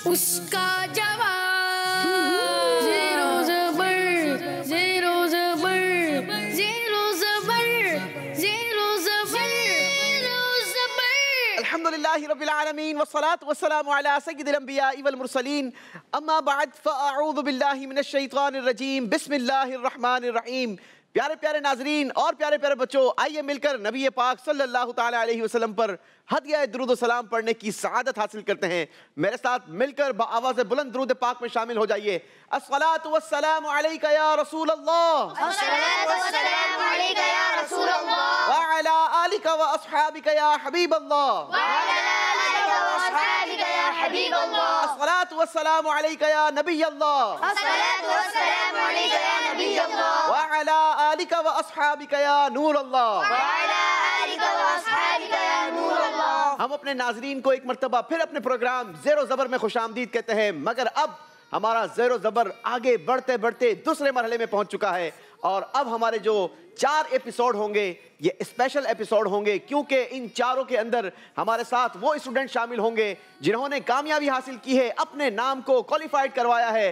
उसका जवाब ज़ेरो ज़बर ज़ेरो ज़बर ज़ेरो ज़बर ज़ेरो ज़बर ज़ेरो ज़बर। अल्हम्दुलिल्लाहि रब्बिल आलमीन वस्सलातु वस्सलामु अला सय्यिदिल अंबियाइ वल मुरसलीन अम्मा बअद फ़अऊज़ु बिल्लाहि मिनश शैतानिर रजीम बिस्मिल्लाहिर रहमानिर रहीम। प्यारे प्यारे नाजरीन और प्यारे प्यारे बच्चों, आइए मिलकर नबी पाक सल्लल्लाहु ताला अलैहि वसल्लम पर हदिया दुरूद सलाम पढ़ने की सआदत हासिल करते हैं। मेरे साथ मिलकर बाआवाज़ बुलंद दुरूद पाक में शामिल हो जाइए। अस्सलातु वस्सलामु अलैका या रसूल अल्लाह, अस्सलातु वस्सलामु अलैका या रसूल अल्लाह, व अला आलिका व अस्हाबिका या हबीब अल्लाह, व अला आलिका व अस्हाबिका या हबीब अल्लाह, अस्सलातु वस्सलामु अलैका या नबी अल्लाह, अस्सलातु वस्सलामु अलैका या नबी अल्लाह, व अला आलिका व अस्हाबिका या नूर अल्लाह, व अला आलिका व अस्हाबिका या नूर अल्लाह। हम अपने नाजरीन को एक मरतबा फिर अपने प्रोग्राम ज़ेरो ज़बर में खुशामदीद कहते हैं, मगर अब हमारा ज़ेरो ज़बर आगे बढ़ते बढ़ते दूसरे मरहले में पहुंच चुका है और अब हमारे जो 4 एपिसोड होंगे ये स्पेशल एपिसोड होंगे, क्योंकि इन चारों के अंदर हमारे साथ वो स्टूडेंट शामिल होंगे जिन्होंने कामयाबी हासिल की है, अपने नाम को क्वालिफाइड करवाया है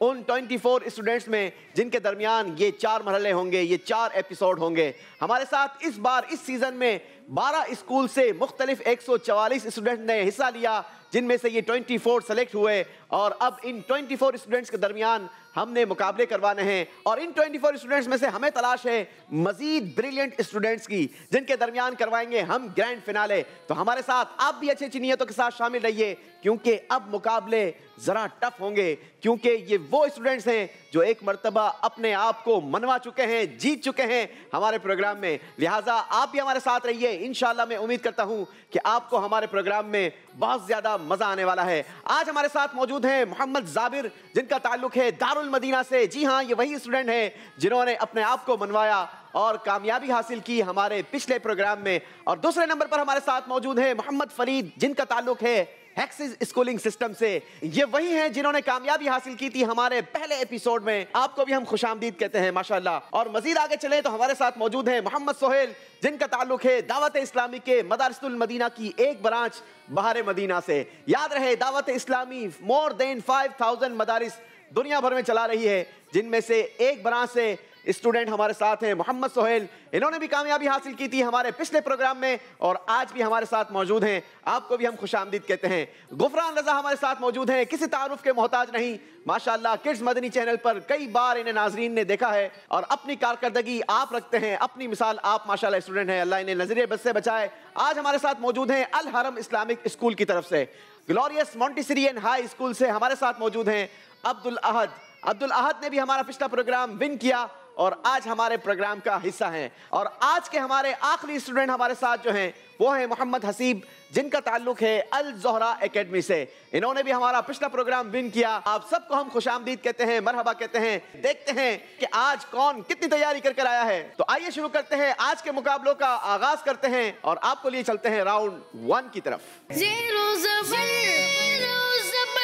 उन 24 स्टूडेंट्स में जिनके दरमियान ये 4 मरहले होंगे, ये 4 एपिसोड होंगे। हमारे साथ इस बार इस सीज़न में 12 स्कूल से मुख्तलिफ 144 स्टूडेंट ने हिस्सा लिया, जिनमें से ये 24 सेलेक्ट हुए और अब इन 24 स्टूडेंट्स के दरमियान हमने मुकाबले करवाने हैं और इन 24 स्टूडेंट्स में से हमें तलाश है मजीद ब्रिलियंट स्टूडेंट्स की, जिनके दरमियान करवाएंगे हम ग्रैंड फिनाले। तो हमारे साथ आप भी अच्छी अच्छी नियतों के साथ शामिल रहिए, क्योंकि अब मुकाबले ज़रा टफ होंगे, क्योंकि ये वो स्टूडेंट्स हैं जो एक मरतबा अपने आप को मनवा चुके हैं, जीत चुके हैं हमारे प्रोग्राम में। लिहाजा आप भी हमारे साथ रहिए। इंशाल्लाह मैं उम्मीद करता हूँ कि आपको हमारे प्रोग्राम में बहुत ज़्यादा मज़ा आने वाला है। आज हमारे साथ मौजूद हैं मोहम्मद जाबिर, जिनका ताल्लुक है दारुल मदीना से। जी हाँ, ये वही स्टूडेंट हैं जिन्होंने अपने आप को मनवाया और कामयाबी हासिल की हमारे पिछले प्रोग्राम में। और दूसरे नंबर पर हमारे साथ मौजूद है मोहम्मद फरीद, जिनका ताल्लुक है हैक्सिस स्कूलिंग सिस्टम से। ये वही हैं जिन्होंने कामयाबी हासिल की थी हमारे पहले एपिसोड में। आपको भी हम खुशामदीद कहते हैं माशाल्लाह। और मजीद आगे चले तो हमारे साथ मौजूद हैं मोहम्मद सोहेल, जिनका ताल्लुक है दावत इस्लामी के मदारिसुल मदीना की एक ब्रांच बहारे मदीना से। याद रहे, दावत इस्लामी मोर देन 5000 मदारिस दुनिया भर में चला रही है, जिनमें से एक ब्रांच से स्टूडेंट हमारे साथ हैं मोहम्मद सोहेल। इन्होंने भी कामयाबी हासिल की थी हमारे पिछले प्रोग्राम में और आज भी हमारे साथ मौजूद हैं। आपको भी हम खुशामदीद कहते हैं। गुफरान रजा हमारे साथ मौजूद हैं, किसी तारुफ के मोहताज नहीं। माशाल्लाह किड्स मदनी चैनल पर कई बार इन्हें नाजरीन ने देखा है और अपनी कारकर्दगी आप रखते हैं, अपनी मिसाल आप माशाल्लाह स्टूडेंट हैं। अल्लाह इन्हें नजरिए बद से बचाए। आज हमारे साथ मौजूद हैं अल हरम इस्लामिक स्कूल की तरफ से। Glorious Montessori and high school से हमारे साथ मौजूद हैं अब्दुल अहद। अब्दुल अहद ने भी हमारा पिछला प्रोग्राम विन किया और आज हमारे प्रोग्राम का हिस्सा हैं। और आज के हमारे आखिरी स्टूडेंट हमारे साथ जो हैं वो है मोहम्मद हसीब, जिनका ताल्लुक है अल ज़ोहरा एकेडमी से। इन्होंने भी हमारा पिछला प्रोग्राम विन किया। आप सबको हम खुशामदीद कहते हैं, मरहबा कहते हैं। देखते हैं कि आज कौन कितनी तैयारी कर आया है। तो आइए शुरू करते हैं, आज के मुकाबलों का आगाज करते हैं और आपको लिए चलते हैं राउंड 1 की तरफ। ज़ेरो ज़बर ज़ेरो ज़बर।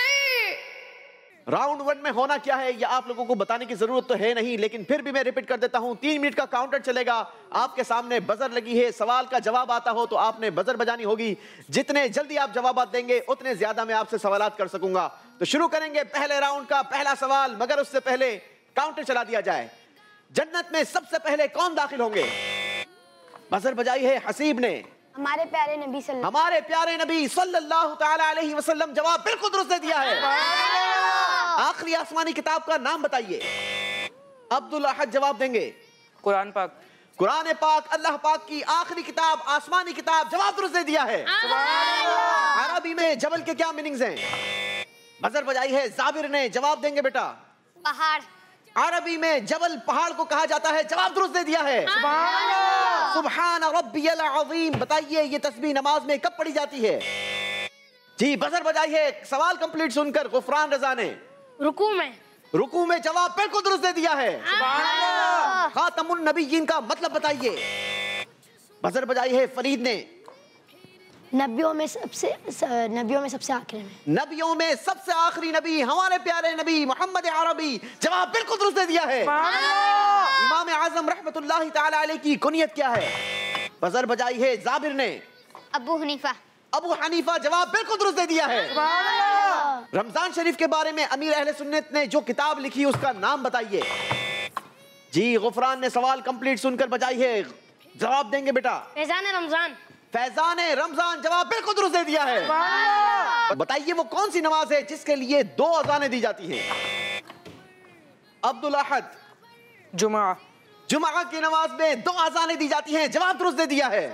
राउंड 1 में होना क्या है ये आप लोगों को बताने की जरूरत तो है नहीं, लेकिन फिर भी मैं रिपीट कर देता हूं। 3 मिनट का काउंटर चलेगा। आपके सामने बजर लगी है, सवाल का जवाब आता हो तो आपने बजर बजानी होगी। जितने जल्दी आप जवाब देंगे उतने ज्यादा मैं आपसे सवालात कर सकूंगा। तो शुरू करेंगे पहले राउंड का पहला सवाल, मगर उससे पहले काउंटर चला दिया जाए। जन्नत में सबसे पहले कौन दाखिल होंगे? बजर बजाई है हसीब ने। हमारे प्यारे नबी सल्लल्लाहु ताला अलैहि वसल्लम। जवाब बिल्कुल दुरुस्त दे दिया है। आखिरी आसमानी किताब का नाम बताइए। अब्दुल अहद जवाब देंगे। कुरान पाक। कुरान पाक अल्लाह पाक की आखिरी किताब, आसमानी किताब। जवाब दुरुस्त दे दिया है। अरबी में जबल के क्या मीनिंग्स हैं? बजर बजाई है जाबिर ने। जवाब देंगे बेटा। पहाड़। अरबी में जबल पहाड़ को कहा जाता है। जवाब दुरुस्त दे दिया है। सुभान रब्बियल अज़ीम। बताइए ये तस्बीह नमाज में कब पढ़ी जाती है? जी बजर बजाई है। सवाल कंप्लीट सुनकर गुफरान रजा ने रुकू में। रुकू में। जवाब बिल्कुल दुरुस्त दे दिया है। खातमुन नबीयीन का मतलब बताइए। बजर बजाई है फरीद ने। नबियों में सबसे आखिरी में। नबियों में सबसे आखिरी नबी हमारे प्यारे नबी मोहम्मद अरबी। जवाब बिल्कुल दुरुस्त दे दिया है। इमाम आजम रहमतुल्लाहि ताला अलैह की कुनियत क्या है? बजर बजाई है जाबिर ने। अबू हनीफा। अबू हनीफा। जवाब बिल्कुल दुरुस्त दे दिया है। रमजान शरीफ के बारे में अमीर अहले सुन्नत ने जो किताब लिखी उसका नाम बताइए। जी गुफरान ने सवाल कंप्लीट सुनकर बजाई है, जवाब देंगे बेटा। फैजान रमजान। फैजान रमजान जवाब बिल्कुल दुरुस्त दे दिया है। बताइए वो कौन सी नमाज है जिसके लिए 2 अज़ानें दी जाती हैं? अब्दुल अहद। जुमा। जुमा की नमाज में 2 अज़ानें दी जाती हैं, जवाब दुरुस्त दे दिया है।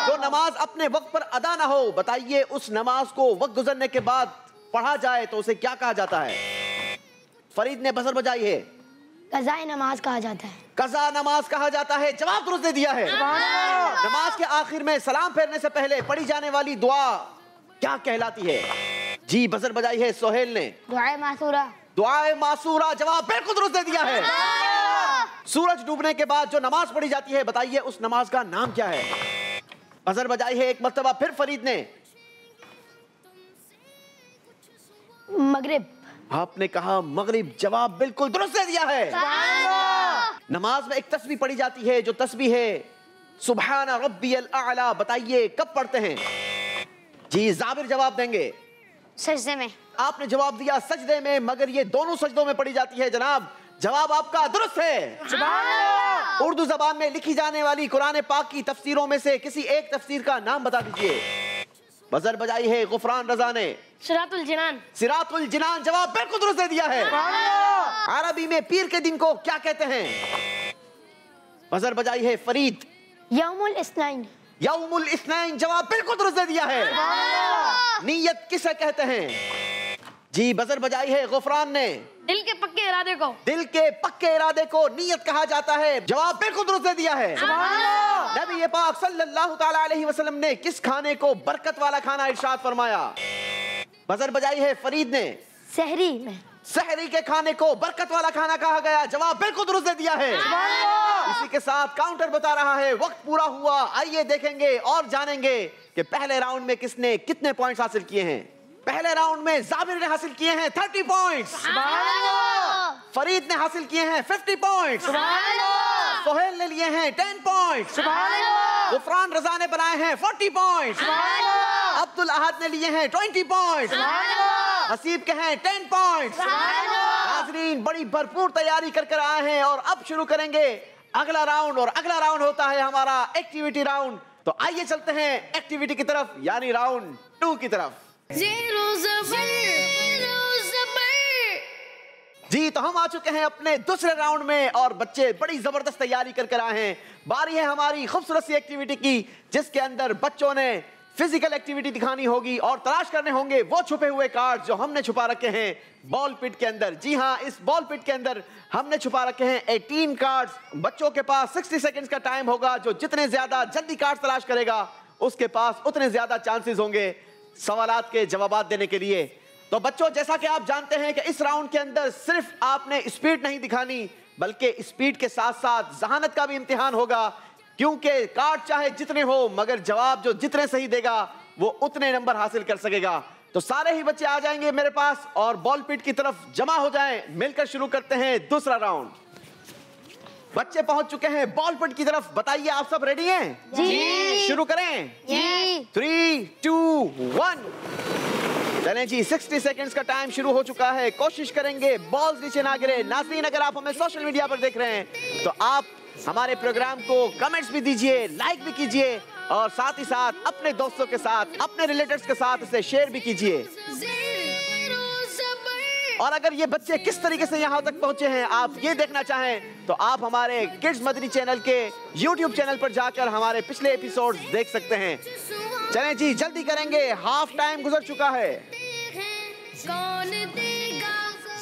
जो नमाज अपने वक्त पर अदा ना हो, बताइए उस नमाज को वक्त गुजरने के बाद पढ़ा जाए तो उसे क्या कहा जाता है? फरीद ने बजर बजाई है। कज़ाए नमाज कहा जाता है। कज़ा नमाज कहा जाता है, जवाब दुरुस्त दे दिया है। नमाज के आखिर में सलाम फेरने से पहले पढ़ी जाने वाली दुआ क्या कहलाती है? जी बजर बजाई है सोहेल ने। दुआए मासूरा। दुआए मासूरा, जवाब बिल्कुल दुरुस्त दे दिया है। सूरज डूबने के बाद जो नमाज पढ़ी जाती है, बताइए उस नमाज का नाम क्या है? बजर बजाई है एक मर्तबा फिर फरीद ने। मगरिब। आपने कहा मगरिब, जवाब बिल्कुल दुरुस्त दे दिया है। नमाज में एक तस्बीह पढ़ी जाती है, जो तस्बीह है सुबहान रब्बियल आला, बताइए कब पढ़ते हैं? जी जाबिर जवाब देंगे। सजदे में। आपने जवाब दिया सजदे में, मगर ये दोनों सजदों में पढ़ी जाती है जनाब। जवाब आपका दुरुस्त है। उर्दू जबान में लिखी जाने वाली कुरान पाक की तफसीरों में से किसी एक तफसीर का नाम बता दीजिए। बजर बजाई है गुफरान रजा ने। सिरातुल जिनान। सिरातुल जिनान, जवाब बिल्कुल दुरुस्त दे दिया है। अरबी में पीर के दिन को क्या कहते हैं? बजर बजाई है फरीद। यौमुल इस्नाइन। यौमुल इस्नाइन, जवाब बिल्कुल दुरुस्त दे दिया है। नियत किसे कहते हैं? जी बजर बजाई है गुफरान ने। दिल के पक्के इरादे को। दिल के पक्के इरादे को नियत कहा जाता है, जवाब बिल्कुल दुरुस्त दे दिया है। नबी पाक सल्लल्लाहु तआला अलैहि वसल्लम ने किस खाने को बरकत वाला खाना इरशाद फरमाया? बजर बजाई है फरीद ने। सहरी में। सहरी के खाने को बरकत वाला खाना कहा गया, जवाब बिल्कुल दुरुस्त दे दिया है। इसी के साथ काउंटर बता रहा है वक्त पूरा हुआ। आइए देखेंगे और जानेंगे कि पहले राउंड में किसने कितने पॉइंट्स हासिल किए हैं। पहले राउंड में जाबिर ने हासिल किए हैं 30 पॉइंट्स। फरीद ने हासिल किए हैं 50 पॉइंट्स। सोहेल ने लिए हैं 10 पॉइंट्स। गुफरान रजा ने बनाए हैं 40 पॉइंट्स। अब्दुल अहद ने लिए हैं 20 पॉइंट्स। हसीब के हैं 10 पॉइंट्स। नाज़रीन बड़ी भरपूर तैयारी कर आए हैं और अब शुरू करेंगे अगला राउंड, और अगला राउंड होता है हमारा एक्टिविटी राउंड। तो आइए चलते हैं एक्टिविटी की तरफ, यानी राउंड 2 की तरफ। जी तो हम आ चुके हैं अपने दूसरे राउंड में और बच्चे बड़ी जबरदस्त तैयारी कर आए हैं। बारी है हमारी खूबसूरत सी एक्टिविटी की, जिसके अंदर बच्चों ने फिजिकल एक्टिविटी दिखानी होगी और तलाश करने होंगे वो छुपे हुए कार्ड जो हमने छुपा रखे हैं बॉल पिट के अंदर। जी हाँ, इस बॉल पिट के अंदर हमने छुपा रखे हैं 18 कार्ड्स। बच्चों के पास 60 सेकंड्स का टाइम होगा। जो जितने ज्यादा जल्दी कार्ड तलाश करेगा उसके पास उतने ज्यादा चांसेस होंगे सवालात के जवाब देने के लिए। तो बच्चों, जैसा कि आप जानते हैं कि इस राउंड के अंदर सिर्फ आपने स्पीड नहीं दिखानी, बल्कि स्पीड के साथ साथ जहानत का भी इम्तिहान होगा, क्योंकि कार्ड चाहे जितने हो मगर जवाब जो जितने सही देगा वो उतने नंबर हासिल कर सकेगा। तो सारे ही बच्चे आ जाएंगे मेरे पास और बॉल पिट की तरफ जमा हो जाएं। मिलकर शुरू करते हैं दूसरा राउंड। बच्चे पहुंच चुके हैं बॉल पिट की तरफ। बताइए आप सब रेडी हैं? जी। शुरू करें? जी। 3, 2, 1 चलें जी। 60 सेकंड्स का टाइम शुरू हो चुका है। कोशिश करेंगे बॉल्स नीचे ना गिरे। नाज़रीन, अगर आप हमें सोशल मीडिया पर देख रहे हैं तो आप हमारे प्रोग्राम को कमेंट्स भी दीजिए, लाइक भी कीजिए और साथ ही साथ अपने दोस्तों के साथ, अपने रिलेटिव्स के साथ इसे शेयर भी कीजिए। और अगर ये बच्चे किस तरीके से यहाँ तक पहुंचे हैं आप ये देखना चाहें तो आप हमारे किड्स मदनी चैनल के YouTube चैनल पर जाकर हमारे पिछले एपिसोड देख सकते हैं। चलें जी, जल्दी करेंगे, हाफ टाइम गुजर चुका है। कौन देगा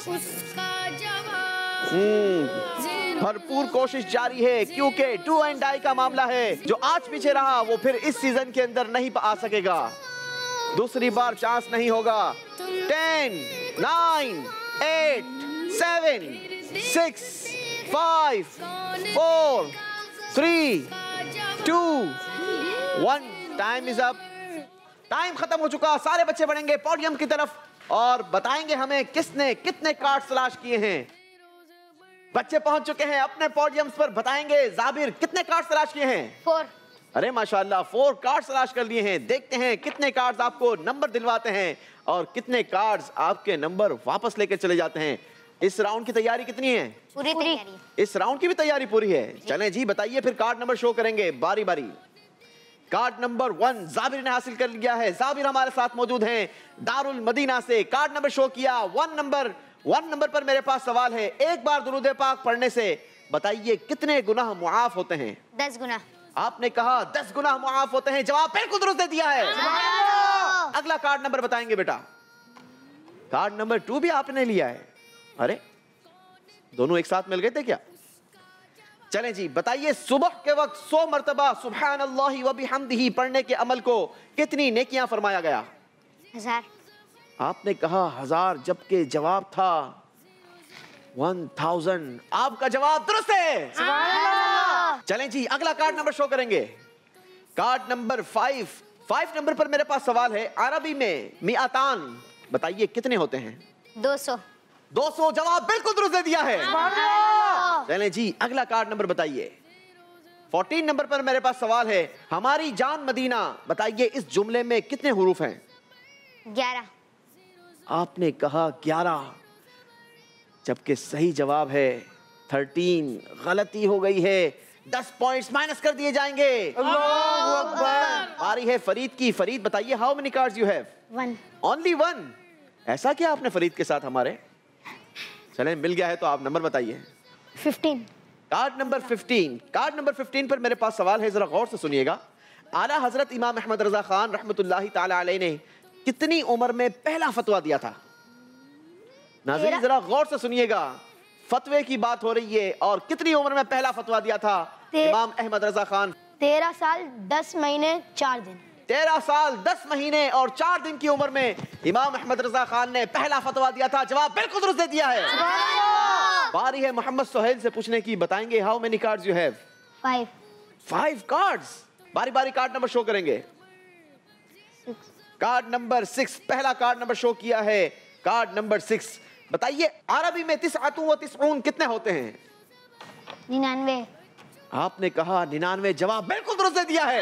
उसका जवाब? भरपूर कोशिश जारी है क्योंकि डू एंड डाई का मामला है। जो आज पीछे रहा वो फिर इस सीजन के अंदर नहीं आ सकेगा, दूसरी बार चांस नहीं होगा। 10, 9, 8, 7, 6, 5, 4, 3, 2, 1 टाइम इज अप। टाइम खत्म हो चुका। सारे बच्चे बढ़ेंगे पोडियम की तरफ और बताएंगे हमें किसने कितने कार्ड तलाश किए हैं। बच्चे पहुंच चुके हैं अपने पोडियम्स पर। बताएंगे जाबिर कितने कार्ड तलाश किए हैं? 4। अरे माशाल्लाह 4 कार्ड्स तलाश कर लिए हैं। देखते हैं कितने कार्ड्स आपको नंबर दिलवाते हैं और कितने कार्ड्स आपके नंबर वापस लेकर चले जाते हैं। इस राउंड की तैयारी कितनी है? पूरी तैयारी। इस राउंड की भी तैयारी पूरी है। चलें जी, बताइए फिर कार्ड नंबर शो करेंगे बारी बारी। कार्ड नंबर 1 जाबिर ने हासिल कर लिया है। जाबिर हमारे साथ मौजूद हैं दारुल मदीना से। कार्ड नंबर शो किया। 1 नंबर पर मेरे पास सवाल है। एक बार दुरूद पाक पढ़ने से बताइए कितने गुनाह मुआफ होते हैं? 10 गुना। आपने कहा 10 गुनाह मुआफ होते हैं। जवाब बिल्कुल दुरुस्त दे दिया है। अगला कार्ड नंबर बताएंगे बेटा। कार्ड नंबर 2 भी आपने लिया है। अरे दोनों एक साथ मिल गए थे क्या? चलें जी, बताइए सुबह के वक्त 100 मर्तबा सुब्हानल्लाहि व बिहम्दिही पढ़ने के अमल को कितनी नेकियां फरमाया गया? 1000। आपने कहा 1000, जबकि जवाब था 1000। आपका जवाब दुरुस्त है। चलें जी, अगला कार्ड नंबर शो करेंगे। कार्ड नंबर 5 नंबर पर मेरे पास सवाल है। अरबी में मियातान बताइए कितने होते हैं? 200। 200, जवाब बिल्कुल दुरुस्त दे दिया है। चलें जी, अगला कार्ड नंबर बताइए। 14 नंबर पर मेरे पास सवाल है। हमारी जान मदीना बताइए इस जुमले में कितने हुरूफ हैं? 11। आपने कहा 11, जबकि सही जवाब है 13। गलती हो गई है। 10 पॉइंट्स माइनस कर दिए जाएंगे। अल्लाहू अकबर। बारी है फरीद की। फरीद बताइए how many cards you have? 1। Only 1। ऐसा क्या आपने फरीद के साथ हमारे? चलें, मिल गया है तो आप नंबर बताइए। 15। Card number 15। कार्ड नंबर 15 पर मेरे पास सवाल है, जरा गौर से सुनिएगा। आला हजरत इमाम अहमद रजा खान रहमतुल्लाहि ताला अलैह ने कितनी उम्र में पहला फतवा दिया था? नाज़रीन जरा गौर से सुनिएगा, फतवे की बात हो रही है और कितनी उम्र में पहला फतवा दिया था इमाम अहमद रजा खान? 13 साल 10 महीने 4 दिन। 13 साल 10 महीने और 4 दिन की उम्र में इमाम अहमद रजा खान ने पहला फतवा दिया था। जवाब बिल्कुल दुरुस्त दे दिया है। बारी है मोहम्मद सोहेल से पूछने की। बताएंगे how many cards you have? 5। 5 cards. बारी बारी कार्ड नंबर शो करेंगे। 6। कार्ड नंबर 6, पहला कार्ड नंबर शो किया है। कार्ड नंबर 6 बताइए अरबी में 99 व 99 कितने होते हैं? 99। आपने कहा 99, जवाब बिल्कुल दुरुस्त दे दिया है।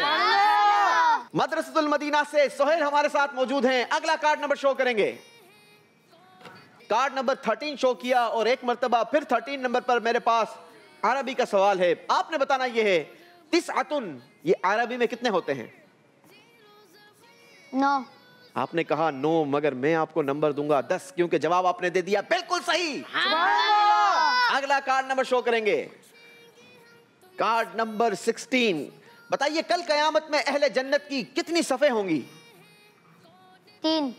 मदरसतुल मदीना से सोहेल हमारे साथ मौजूद हैं। अगला कार्ड नंबर शो करेंगे। कार्ड नंबर 13 शो किया और एक मर्तबा फिर 13 नंबर पर मेरे पास अरबी का सवाल है। आपने बताना यह है 99 ये अरबी में कितने होते हैं? 9। आपने कहा 9, मगर मैं आपको नंबर दूंगा 10, क्योंकि जवाब आपने दे दिया बिल्कुल सही। अगला कार्ड नंबर शो करेंगे। कार्ड नंबर 16 बताइए कल कयामत में अहले जन्नत की कितनी सफ़े होंगी? 3।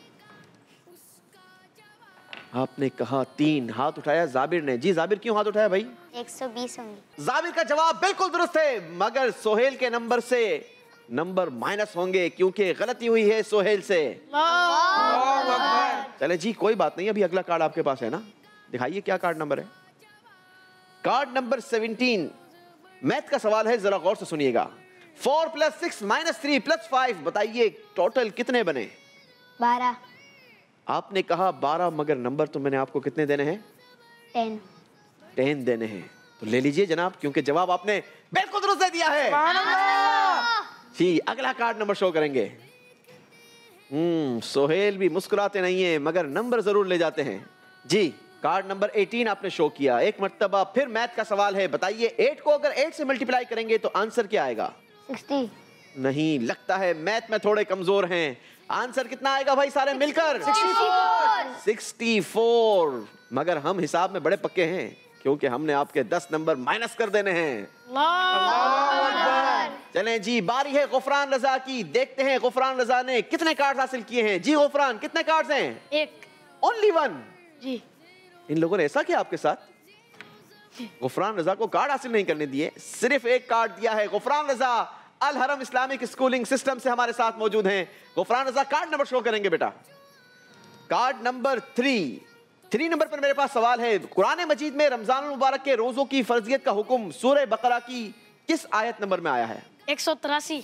आपने कहा 3। हाथ उठाया जाबिर ने। जी जाबिर, क्यों हाथ उठाया भाई? 120 होंगी। जाबिर का जवाब बिल्कुल दुरुस्त है, मगर सोहेल के नंबर से नंबर माइनस होंगे क्योंकि गलती हुई है सोहेल से। चले जी, कोई बात नहीं। अभी अगला कार्ड आपके पास है ना, दिखाइए क्या कार्ड नंबर है। कार्ड नंबर 17 मैथ का सवाल है, जरा गौर से सुनिएगा। 4 + 6 - 3 + 5 बताइए टोटल कितने बने? 12। आपने कहा 12, मगर नंबर तो मैंने आपको कितने देने हैं? 10। 10 देने हैं। तो ले लीजिए जनाब, क्योंकि जवाब आपने बिल्कुल दुरुस्त दे दिया है। जी, अगला कार्ड नंबर शो करेंगे। सोहेल भी मुस्कुराते नहीं है, मगर नंबर जरूर ले जाते हैं। जी, कार्ड नंबर 18 आपने शो किया। एक मर्तबा फिर मैथ का सवाल है। बताइए 8 को अगर 8 से मल्टीप्लाई करेंगे तो आंसर क्या आएगा? 60। नहीं, लगता है मैथ में थोड़े कमजोर हैं। आंसर कितना आएगा भाई सारे मिलकर? 64। मगर हम हिसाब में बड़े पक्के हैं, क्योंकि हमने आपके 10 नंबर माइनस कर देने हैं। चलें जी, बारी है गुफरान रजा की। देखते हैं गुफरान रजा ने कितने कार्ड हासिल किए हैं। जी गुफरान, कितने कार्ड्स हैं? 1। ओनली 1। जी। इन लोगों ने ऐसा किया आपके साथ? गुफरान रजा को कार्ड हासिल नहीं करने दिए, सिर्फ एक कार्ड दिया है। गुफरान रजा अल हरम इस्लामिक स्कूलिंग सिस्टम से हमारे साथ मौजूद हैं। गुफरान रजा कार्ड नंबर शो करेंगे बेटा। कार्ड नंबर 3 नंबर पर मेरे पास सवाल है। कुरान मजीद में रमजान मुबारक के रोजों की फर्जियत का हुक्म सूरह बकरा की किस आयत नंबर में आया है? 183।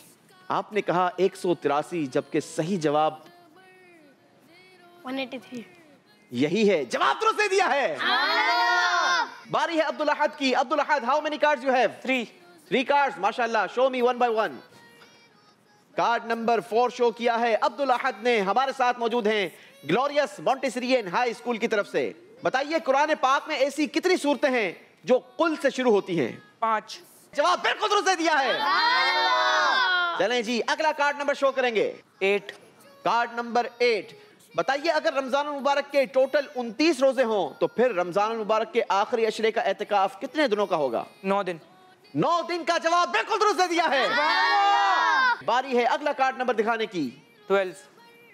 आपने कहा 183, जबकि सही जवाब 183। यही है। जवाब दुरुस्त दे दिया है। बारी है अब्दुल अहद की। Abdul Ahad, how many cards you have? 3। 3 cards. माशाल्लाह, show me 1 by 1। Card number 4 show किया है अब्दुल अहद ने, हमारे साथ मौजूद हैं ग्लोरियस मॉन्टेसरियन हाई स्कूल की तरफ से। बताइए कुरान पाक में ऐसी कितनी सूरतें हैं जो कुल से शुरू होती हैं? 5। जवाब बिल्कुल दुरुस्त दे दिया है। चलें जी, अगला कार्ड नंबर शो करेंगे। 8। Card number 8। बताइए अगर रमजान मुबारक के टोटल 29 रोजे हों तो फिर रमजान मुबारक के आखिरी अशरे का एहतिकाफ कितने दिनों का होगा? 9 दिन। 9 दिन का जवाब बिल्कुल दुरुस्त दे दिया है। बारी है अगला कार्ड नंबर दिखाने की। 12।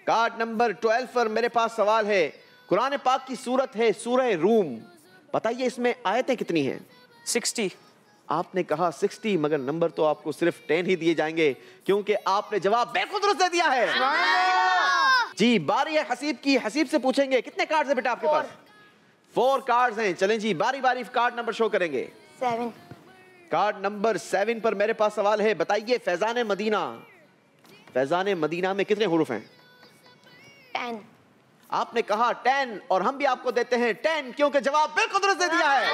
कार्ड नंबर 12 पर मेरे पास सवाल है। कुरान पाक की सूरत है सूरह रूम। बताइए इसमें आयतें कितनी हैं? 60। आपने कहा 60, मगर नंबर तो आपको सिर्फ 10 ही दिए जाएंगे क्योंकि आपने जवाब बिल्कुल दुरुस्त दे दिया है। जी, बारी है हसीब की। हसीब से पूछेंगे कितने कार्ड्स हैं बेटा आपके पास? 4 कार्ड्स हैं। चलें जी, बारी बारी कार्ड नंबर शो करेंगे। 7। कार्ड नंबर 7 पर मेरे पास सवाल है। बताइए फैजान मदीना में कितने हुरूफ हैं? 10। आपने कहा 10 और हम भी आपको देते हैं 10 क्योंकि जवाब बिल्कुल दुरुस्त दे दिया है।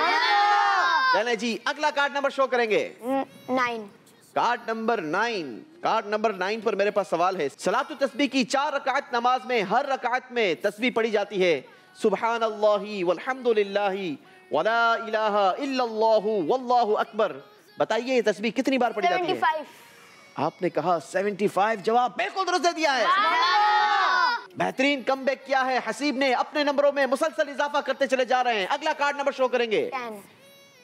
चलें जी, अगला कार्ड नंबर शो करेंगे। 9। Card number 9। कार्ड नंबर 9 पर मेरे पास सवाल है। सलातु तस्बीह की 4 रकात नमाज में हर रकात में तस्बीह पढ़ी जाती है सुबहानल्लाहि वल्हम्दुलिल्लाहि वला इलाहा इल्लल्लाहु वल्लाहु अकबर। बताइए ये तस्बीह कितनी बार पढ़ी जाती है? 75। आपने कहा 75। जवाब बिल्कुल दुरुस्त दे दिया है। बेहतरीन कमबैक किया है हसीब ने। अपने नंबरों में मुसलसल इजाफा करते चले जा रहे हैं। अगला कार्ड नंबर शो करेंगे। 10।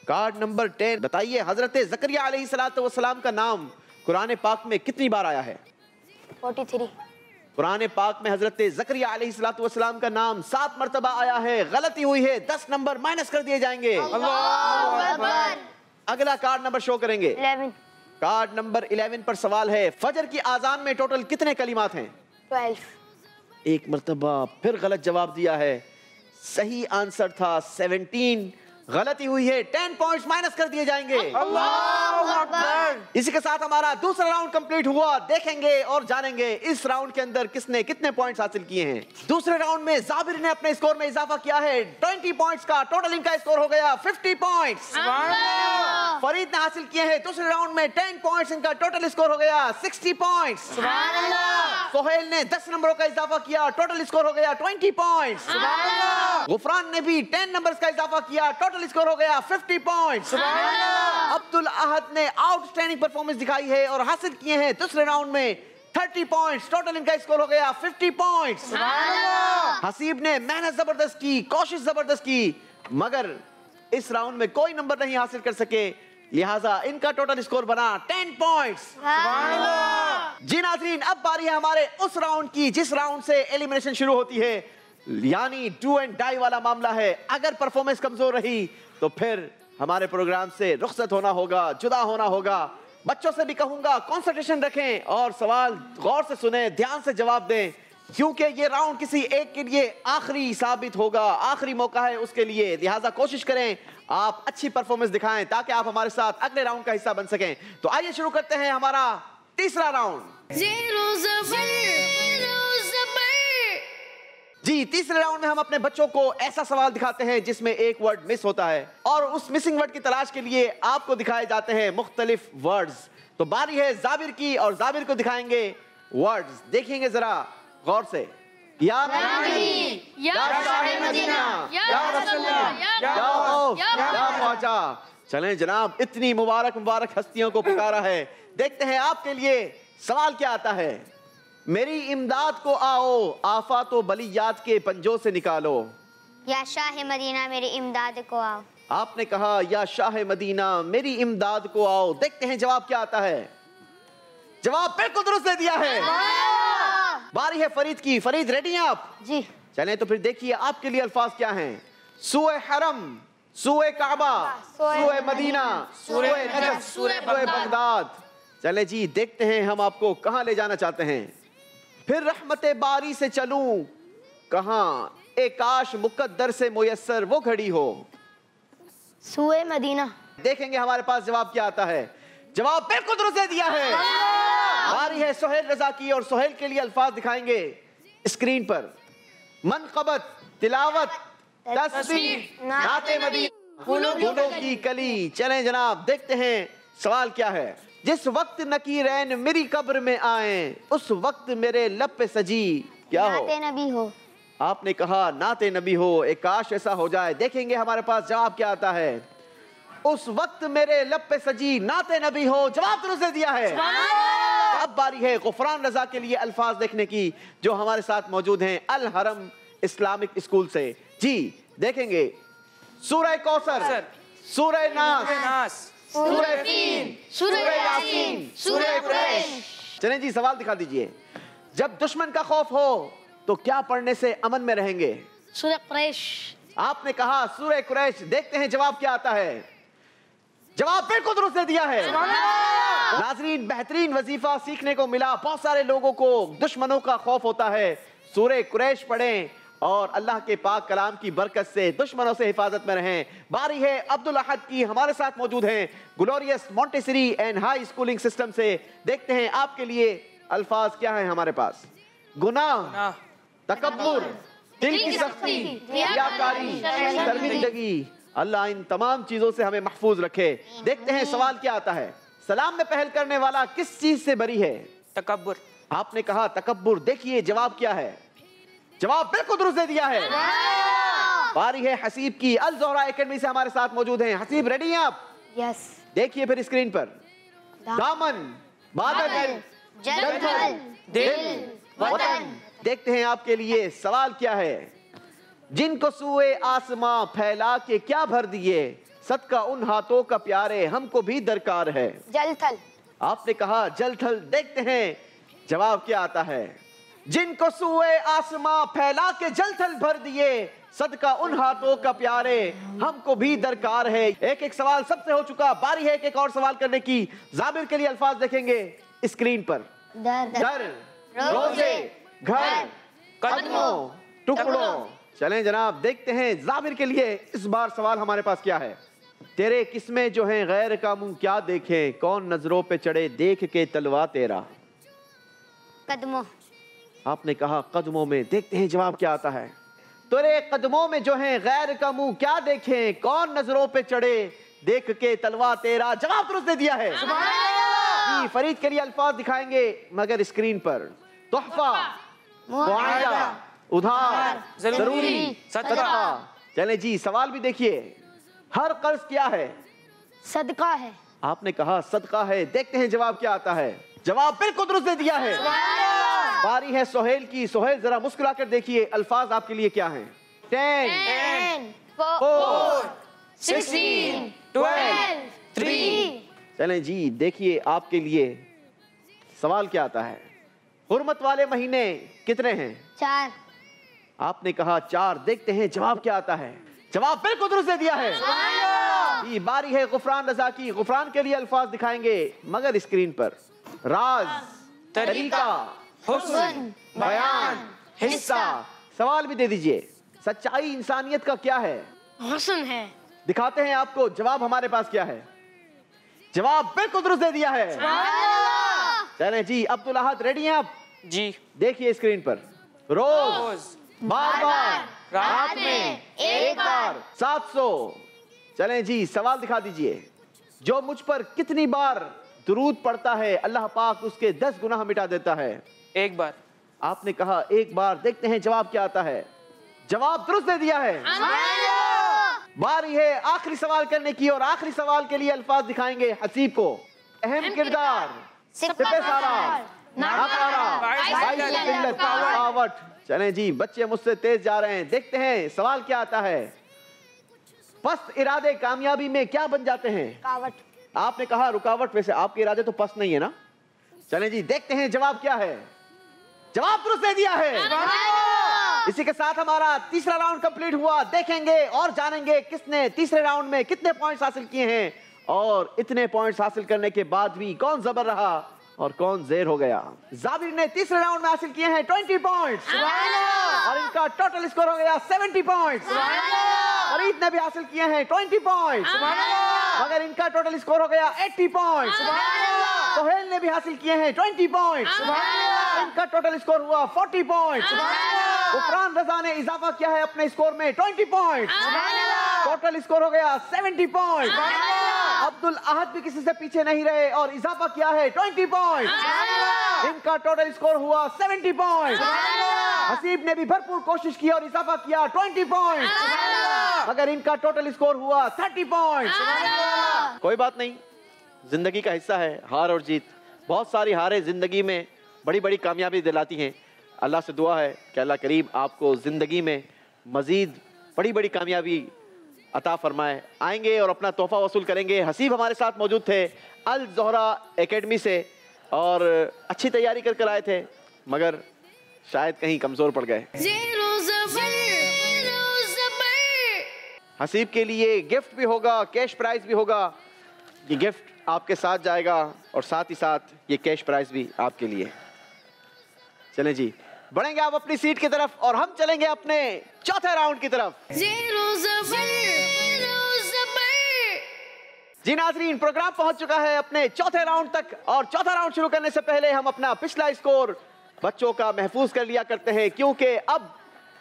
Card number 10। बताइए हजरत ज़करिया अलैहिस्सलातु वस्सलाम का नाम कुरान पाक में कितनी बार आया है? 43। कुरान पाक में हजरत ज़करिया अलैहिस्सलातु वस्सलाम का नाम 7 मर्तबा आया है। गलती हुई है, 10 नंबर माइनस कर दिए जाएंगे। अगला कार्ड नंबर शो करेंगे। 11। कार्ड नंबर 11 पर सवाल है। फजर की आजान में टोटल कितने कलिमात हैं? 12। एक मर्तबा फिर गलत जवाब दिया है। सही आंसर था 17। गलती हुई है, 10 पॉइंट्स माइनस कर दिए जाएंगे। इसी के साथ हमारा दूसरा राउंड कंप्लीट हुआ। देखेंगे और जानेंगे इस राउंड के अंदर किसने कितने पॉइंट्स हासिल किए हैं। दूसरे राउंड में जाबिर ने अपने स्कोर में इजाफा किया है 20 पॉइंट्स का। टोटल इनका स्कोर हो गया 50 पॉइंट्स। फरीद ने हासिल किए हैं दूसरे राउंड में 10 पॉइंट्स। इनका टोटल स्कोर हो गया 60 पॉइंट्स। सोहेल ने 10 नंबरों का इजाफा किया। टोटल स्कोर हो गया 20 पॉइंट्स। गुफरान ने भी 10 नंबर्स का इजाफा किया। टोटल स्कोर हो गया 50 पॉइंट्स। अब्दुल अहद ने आउटस्टैंडिंग परफॉर्मेंस दिखाई है और हासिल किए हैं दूसरे राउंड में 30 पॉइंट्स। टोटल इनका स्कोर हो गया 50 पॉइंट्स। हसीब ने मेहनत जबरदस्त की, कोशिश जबरदस्त की, मगर इस राउंड में कोई नंबर नहीं हासिल कर सके, लिहाजा इनका टोटल स्कोर बना 10 पॉइंट्स। जी नाज़रीन, अब बारी है हमारे उस राउंड की जिस राउंड से एलिमिनेशन शुरू होती है, यानी डू एंड डाई वाला मामला है। अगर परफॉर्मेंस कमजोर रही तो फिर हमारे प्रोग्राम से रुखसत होना होगा, जुदा होना होगा। बच्चों से भी कहूंगा कंसंट्रेशन रखें और सवाल गौर से सुने, ध्यान से जवाब दें, क्योंकि ये राउंड किसी एक के लिए आखिरी साबित होगा, आखिरी मौका है उसके लिए। लिहाजा कोशिश करें आप अच्छी परफॉर्मेंस दिखाएं ताकि आप हमारे साथ अगले राउंड का हिस्सा बन सकें। तो आइए शुरू करते हैं हमारा तीसरा राउंड। जी, तीसरे राउंड में हम अपने बच्चों को ऐसा सवाल दिखाते हैं जिसमें एक वर्ड मिस होता है और उस मिसिंग वर्ड की तलाश के लिए आपको दिखाए जाते हैं मुख्तलिफ वर्ड्स। तो बारी है जाबिर की और जाबिर को दिखाएंगे वर्ड्स। देखेंगे जरा गौर से। या नबी, या शाह मदीना, या रसूलल्लाह, या गौस, या ख्वाजा। चलें जनाब, इतनी मुबारक मुबारक हस्तियों को पुकारा है। देखते हैं आपके लिए सवाल क्या आता है। मेरी इमदाद को आओ, आफात व बलियात के पंजों से निकालो। या शाह मदीना मेरी इमदाद को आओ। आपने कहा या शाह मदीना मेरी इमदाद को आओ। देखते हैं जवाब क्या आता है। जवाब बिल्कुल दुरुस्त दे दिया है। बारी है फरीद की। फरीद रेडी हैं आप? जी। चलें तो फिर देखिए आपके लिए अल्फाज क्या हैं। सूए हरम, सूए काबा, सूए मदीना, सूए नजफ, सूए बगदाद। चले जी, देखते हैं हम आपको कहां ले जाना चाहते हैं। फिर रहमते बारी से चलूं कहां, ए काश मुकद्दर से मुयस्सर वो घड़ी हो। सूए मदीना। देखेंगे हमारे पास जवाब क्या आता है। जवाब बिल्कुल दुरुस्त दे दिया है। बारी है सोहेल रजा की और सोहेल के लिए अल्फाज दिखाएंगे स्क्रीन पर। मनक़बत, तिलावत, तस्बीह, नाते मदीना, फूलों की कली। चलें जनाब, देखते हैं सवाल क्या है। जिस वक्त नकीरैन मेरी कब्र में आए, उस वक्त मेरे लब पे सजी क्या हो? नाते नबी हो। आपने कहा नाते नबी हो, एक काश ऐसा हो जाए। देखेंगे हमारे पास जवाब क्या आता है। उस वक्त मेरे लब पे सजी नाते नबी हो, जवाब दुरुस्त दे दिया है। अब बारी है गुफरान रजा के लिए अल्फाज देखने की, जो हमारे साथ मौजूद हैं अल हरम इस्लामिक स्कूल से। जी देखेंगे सूरह कौसर, सूरह नास, सूरह तीन, सूरह यासीन, सूरह कुरैश। चलें जी सवाल दिखा दीजिए। जब दुश्मन का खौफ हो तो क्या पढ़ने से अमन में रहेंगे? सूरह कुरैश। आपने कहा सूरह कुरैश। देखते हैं जवाब क्या आता है। जवाब बिल्कुल दुरुस्त दे दिया है। नाजरीन, बेहतरीन वजीफा सीखने को मिला। बहुत सारे लोगों को दुश्मनों का खौफ होता है। सूरह कुरैश पढ़ें और अल्लाह के पाक कलाम की बरकत से दुश्मनों से हिफाजत में रहें। बारी है अब्दुल अहद की, हमारे साथ मौजूद हैं glorious Montessori and high schooling system से। देखते हैं आपके लिए अल्फाज क्या है हमारे पास। गुनाह, तकब्बुर, दिल की सख्ती, रियाकारी, शर्मिंदगी। अल्लाह इन तमाम चीजों से हमें महफूज रखे। देखते हैं सवाल क्या आता है। सलाम में पहल करने वाला किस चीज से बरी है? तकब्बुर। आपने कहा तकब्बुर। देखिए जवाब क्या है। जवाब बिल्कुल दुरुस्त दे दिया है। बारी है हसीब की, अल ज़ोहरा एकेडमी से हमारे साथ मौजूद हैं। हसीब रेडी हैं आप? यस। देखिए फिर स्क्रीन पर। दामन, बादल, जंगल, दिल, वतन। देखते हैं आपके लिए सवाल क्या है। जिनको सुए आसमां फैला के क्या भर दिए, सदका उन हाथों का प्यारे हमको भी दरकार है। जल थल। आपने कहा जल थल। देखते हैं जवाब क्या आता है। जिनको सुए आसमां फैला के जल थल भर दिए, सदका उन हाथों का प्यारे हमको भी दरकार है। एक एक सवाल सबसे हो चुका। बारी है एक और सवाल करने की। जाबिर के लिए अल्फाज देखेंगे स्क्रीन पर। दर, रोजे, घर, कदमों, टुकड़ों। चलें जनाब, देखते हैं जाबिर के लिए इस बार सवाल हमारे पास क्या है। तेरे किस्में जो हैं गैर का मुंह क्या देखें, कौन नजरों पे चढ़े देख के तलवा तेरा। कदमों। आपने कहा कदमों में। देखते हैं जवाब क्या आता है। तेरे कदमों में जो हैं गैर का मुंह क्या देखें, कौन नजरों पे चढ़े देख के तलवा तेरा। जवाब दुरुस्त दे दिया है। जी फरीद के लिए अल्फाज दिखाएंगे मगर स्क्रीन पर। तोहफा, मुआवजा, उधार, जरूरी, सदका। चलें जी सवाल भी देखिए। हर कर्ज क्या है? सदका है। आपने कहा सदका है। देखते हैं जवाब क्या आता है। जवाब बिल्कुल दुरुस्त दे दिया है। बारी है सोहेल की। सोहेल जरा मुस्कुरा कर देखिए अल्फाज आपके लिए क्या हैं। 10, 4, 16, 12, 3। चलें जी देखिए आपके लिए सवाल क्या आता है। हुर्मत वाले महीने कितने हैं? 4। आपने कहा 4। देखते हैं जवाब क्या आता है। जवाब बिल्कुल दुरुस्त दे दिया है। ये बारी है गुफरान रजा की। गुफरान के लिए अल्फाज दिखाएंगे मगर स्क्रीन पर। राज, तरीका, हुस्न, बयान, हिस्सा। सवाल भी दे दीजिए। सच्चाई इंसानियत का क्या है? हुस्न है। दिखाते हैं आपको जवाब हमारे पास क्या है। जवाब बिल्कुल दुरुस्त दे दिया है। चलें जी अब्दुल अहद रेडी हैं आप? जी। देखिए स्क्रीन पर। रोज, बार बार, रात में, एक बार, 700। चलें जी सवाल दिखा दीजिए। जो मुझ पर कितनी बार दुरूद पढ़ता है अल्लाह पाक उसके 10 गुनाह मिटा देता है। 1 बार। आपने कहा 1 बार। देखते हैं जवाब क्या आता है। जवाब दुरुस्त दे दिया है। बारी है आखिरी सवाल करने की और आखिरी सवाल के लिए अल्फाज दिखाएंगे हसीब को। अहम किरदार, सिपहसालार, नाकारा, बाइस जिल्लत, आवट। चलें जी बच्चे मुझसे तेज जा रहे हैं। देखते हैं सवाल क्या आता है। पस्त इरादे कामयाबी में क्या बन जाते हैं? कावट। आपने कहा रुकावट। वैसे आपके इरादे तो पस्त नहीं है ना। चलें जी देखते हैं जवाब क्या है। जवाब दुरुस्त दे दिया है। इसी के साथ हमारा तीसरा राउंड कंप्लीट हुआ। देखेंगे और जानेंगे किसने तीसरे राउंड में कितने पॉइंट्स हासिल किए हैं और इतने पॉइंट्स हासिल करने के बाद भी कौन जबर रहा और कौन जेर हो गया। जाबिर ने तीसरे राउंड में हासिल किए हैं 20 पॉइंट्स और इनका टोटल स्कोर हो गया 70 पॉइंट्स। फरीद ने भी हासिल किए हैं 20 पॉइंट्स मगर इनका टोटल स्कोर हो गया 80 पॉइंट्स। सोहेल ने भी हासिल किए हैं 20 पॉइंट्स इनका टोटल स्कोर हुआ 40 पॉइंट्स। गुफरान रजा ने इजाफा किया है अपने स्कोर में 20 पॉइंट्स। टोटल स्कोर हो गया 70 पॉइंट्स। अब्दुल अहद भी किसी से पीछे नहीं रहे और इजाफा किया है 20 पॉइंट। इनका टोटल स्कोर हुआ 70 पॉइंट। हसीब ने भी भरपूर कोशिश की और इजाफा किया 20 पॉइंट, मगर इनका टोटल स्कोर हुआ 30 पॉइंट। कोई बात नहीं, जिंदगी का हिस्सा है हार और जीत। बहुत सारी हारें जिंदगी में बड़ी बड़ी कामयाबी दिलाती हैं। अल्लाह से दुआ है कि अल्लाह करीब आपको जिंदगी में मजीद बड़ी बड़ी कामयाबी अता फरमाए। आएंगे और अपना तोहफा वसूल करेंगे। हसीब हमारे साथ मौजूद थे अल ज़ोहरा एकेडमी से और अच्छी तैयारी कर कर आए थे, मगर शायद कहीं कमज़ोर पड़ गए। हसीब के लिए गिफ्ट भी होगा, कैश प्राइज भी होगा। ये गिफ्ट आपके साथ जाएगा और साथ ही साथ ये कैश प्राइज भी आपके लिए। चलें जी, बढ़ेंगे आप अपनी सीट की तरफ और हम चलेंगे अपने चौथे राउंड की तरफ। जी नाज़रीन, प्रोग्राम पहुंच चुका है अपने चौथे राउंड तक और चौथा राउंड शुरू करने से पहले हम अपना पिछला स्कोर बच्चों का महफूज कर लिया करते हैं, क्योंकि अब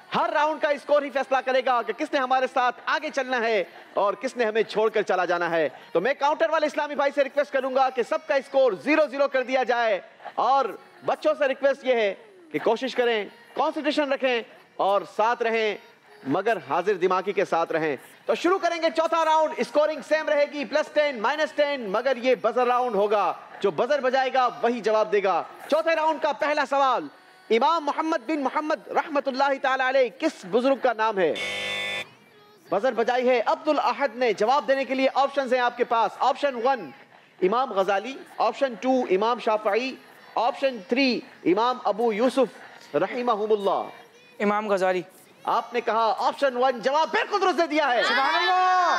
हर राउंड का स्कोर ही फैसला करेगा कि किसने हमारे साथ आगे चलना है और किसने हमें छोड़कर चला जाना है। तो मैं काउंटर वाले इस्लामी भाई से रिक्वेस्ट करूंगा कि सबका स्कोर 0-0 कर दिया जाए और बच्चों से रिक्वेस्ट ये है कि कोशिश करें, कंसंट्रेशन रखें और साथ रहें, मगर हाजिर दिमागी के साथ रहें। तो शुरू करेंगे चौथा राउंड। स्कोरिंग सेम रहेगी, +10 -10, मगर ये बजर राउंड होगा। जो बजर बजाएगा वही जवाब देगा। चौथे राउंड का पहला सवाल, इमाम मोहम्मद बिन मोहम्मद रहमतुल्लाहि ताला अलैह किस बुजुर्ग का नाम है? बजर बजाई है अब्दुल अहद ने। जवाब देने के लिए ऑप्शंस हैं आपके पास। ऑप्शन 1 इमाम गजाली, ऑप्शन 2 इमाम शाफई, ऑप्शन 3 इमाम अबू यूसुफ रहिमहुमुल्लाह। इमाम गजाली। आपने कहा ऑप्शन 1, जवाब बिल्कुल दुरुस्त दे दिया है।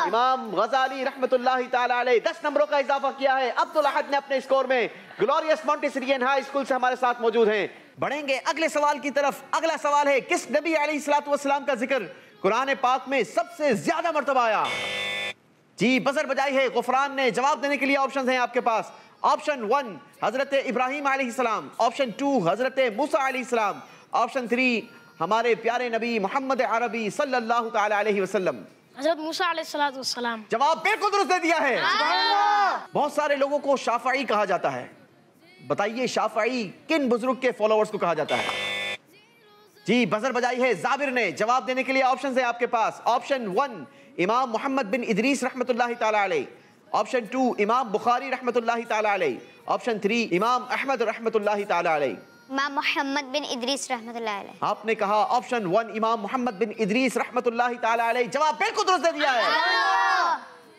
इमाम गजाली रहमतुल्लाहि ताला अलैह। 10 नंबरों का इजाफा किया है अब्दुल अहद ने अपने स्कोर में। ग्लोरियस मॉन्टेसरी हाई स्कूल से हमारे साथ मौजूद हैं। बढ़ेंगे अगले सवाल की तरफ। अगला सवाल है, किस नबी अलैहिस्सलातु वस्सलाम का जिक्र कुरान पाक में सबसे ज्यादा मर्तबा आया? जी, बजर बजाई है गुफरान ने। जवाब देने के लिए ऑप्शंस हैं आपके पास। ऑप्शन 1 हजरत इब्राहिम अलैहिस्सलाम, ऑप्शन 2 हजरत मूसा अलैहिस्सलाम, ऑप्शन 3 हमारे प्यारे नबी मोहम्मद अरबी सल्लल्लाहु ताला अलैहि वसल्लम। हज़रत मूसा अलैहिस्सलाम। जवाब बिल्कुल दुरुस्त दे दिया है। बहुत सारे लोगों को शाफई कहा जाता है। बताइए शाफई किन बुजुर्ग के फॉलोअर्स को कहा जाता है? जी, बजर बजाई है जाबिर ने। जवाब देने के लिए ऑप्शन है आपके पास। ऑप्शन 1 इमाम मोहम्मद बिन इदरीस रहमतुल्लाहि ताला अलैह, ऑप्शन 2 इमाम बुखारी रहमतुल्लाहि ताला अलैह, ऑप्शन 3 इमाम अहमद रहमतुल्लाहि ताला अलैह। इमाम मोहम्मद बिन इदरीस रहमतुल्लाह अलैह। आपने कहा ऑप्शन 1 इमाम मोहम्मद बिन इदरीस रहमतुल्लाहि ताला अलैह। जवाब बिल्कुल दुरुस्त दे दिया है।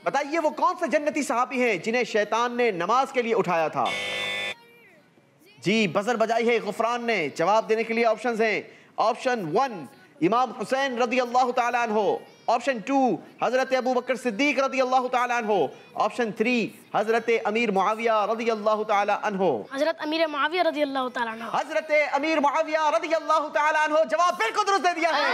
बताइए वो कौन से जन्नती सहाबी हैं जिन्हें शैतान ने नमाज के लिए उठाया था? जी, बजर बजाई है गुफरान ने। जवाब देने के लिए ऑप्शंस हैं। ऑप्शन 1 इमाम हुसैन रदी अल्लाह ताला अन्हो, ऑप्शन 2 हजरत अबू बकर सिद्दीक रदी अल्लाह ताला अन्हो, ऑप्शन 3 हजरत अमीर मुआविया रदी अल्लाह ताला अन्हो। हजरत अमीर मुआविया रदी अल्लाह ताला अन्हो। हजरत अमीर मुआविया रदी अल्लाह ताला अन्हो। जवाब बिल्कुल दुरुस्त दे दिया है।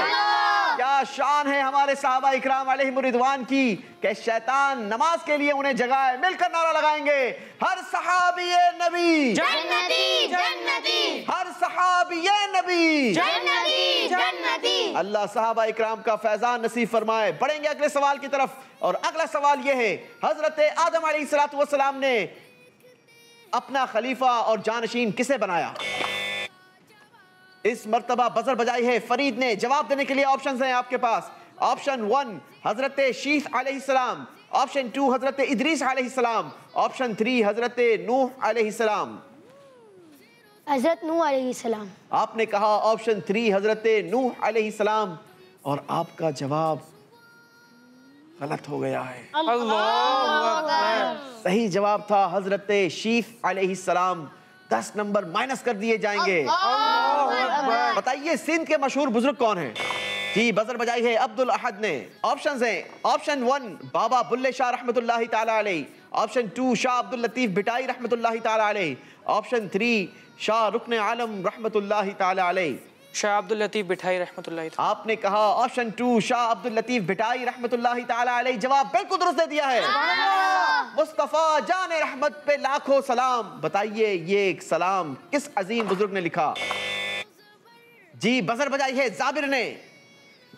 क्या शान है हमारे सहाबा इकराम अलैहिम रिदवान की कि शैतान नमाज के लिए उन्हें जगाए। मिलकर नारा लगाएंगे, हर सहाबी नबी जन्नती जन्नती, हर सहाबी नबी जन्नती जन्नती। अल्लाह सहाबा इकराम का फैजान नसीब फरमाए। बढ़ेंगे अगले सवाल की तरफ और अगला सवाल यह है, हजरत आदम अलैहिस्सलातु वस्सलाम ने अपना खलीफा और जानशीन किसे बनाया? इस मर्तबा बजर बजाई है फरीद ने। जवाब देने के लिए ऑप्शंस हैं आपके पास। ऑप्शन 1 हजरत शीश अलैहिस्सलाम, ऑप्शन 2 हजरत इदरीस अलैहिस्सलाम, ऑप्शन 3 हजरत नूह अलैहिस्सलाम। हजरत नूह अलैहिस्सलाम। आपने कहा ऑप्शन 3 हजरत नूह अलैहिस्सलाम और आपका जवाब गलत हो गया है। सही जवाब था हजरत शीफ अलैहिस्सलाम। 10 नंबर माइनस कर दिए जाएंगे। बताइए सिंध के मशहूर बुजुर्ग कौन हैं? जी, बजर बजाई है अब्दुल अहद ने। ऑप्शंस हैं। ऑप्शन 1 बाबा बुल्ले शाह रहमतुल्लाहि ताला अलैह, ऑप्शन 2 शाह अब्दुल लतीफ भिटाई रहमतुल्लाहि ताला अलैह, ऑप्शन 3 शाह रुकन आलम रहमतुल्लाहि ताला अलैह। शाह अब्दुल लतीफ भिटाई रहमतुल्लाहि ताला। आपने कहा ऑप्शन 2 शाह अब्दुल लतीफ भिटाई रहमतुल्लाहि ताला अलैह। जवाब बिल्कुल दुरुस्त दे दिया है। मुस्तफा जान रहमत पे लाखों सलाम। बताइए ये एक सलाम किस अजीम बुजुर्ग ने लिखा? जी, बजर बजाई है जाबिर ने।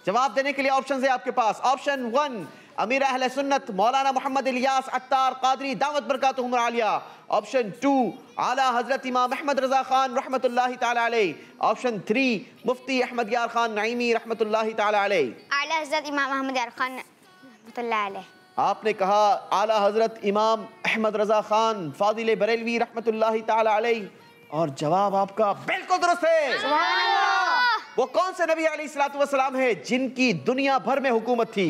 जवाब देने के लिए ऑप्शन है आपके पास। ऑप्शन 1 अमीर अहले सुन्नत मौलाना मोहम्मद इलियास अत्तार कादरी दावत बरकातुहुम आलिया। ऑप्शन 2 आला हजरत इमाम अहमद रजा खान रहमतुल्लाहि ताला अलैह। ऑप्शन 3 मुफ्ती अहमद यार खान नईमी रहमतुल्लाहि ताला अलैह। आला हजरत इमाम अहमद यार खान रहमतुल्लाहि अलैह। आपने कहा आला हजरत इमाम अहमद रजा खान फादिल बरेलवी रहमतुल्लाहि ताला अलैह, और जवाब आपका बिल्कुल दुरुस्त है। सुभान अल्लाह। वो कौन से नबी अलैहिस्सलातु वस्सलाम है जिनकी दुनिया भर में हुकूमत थी?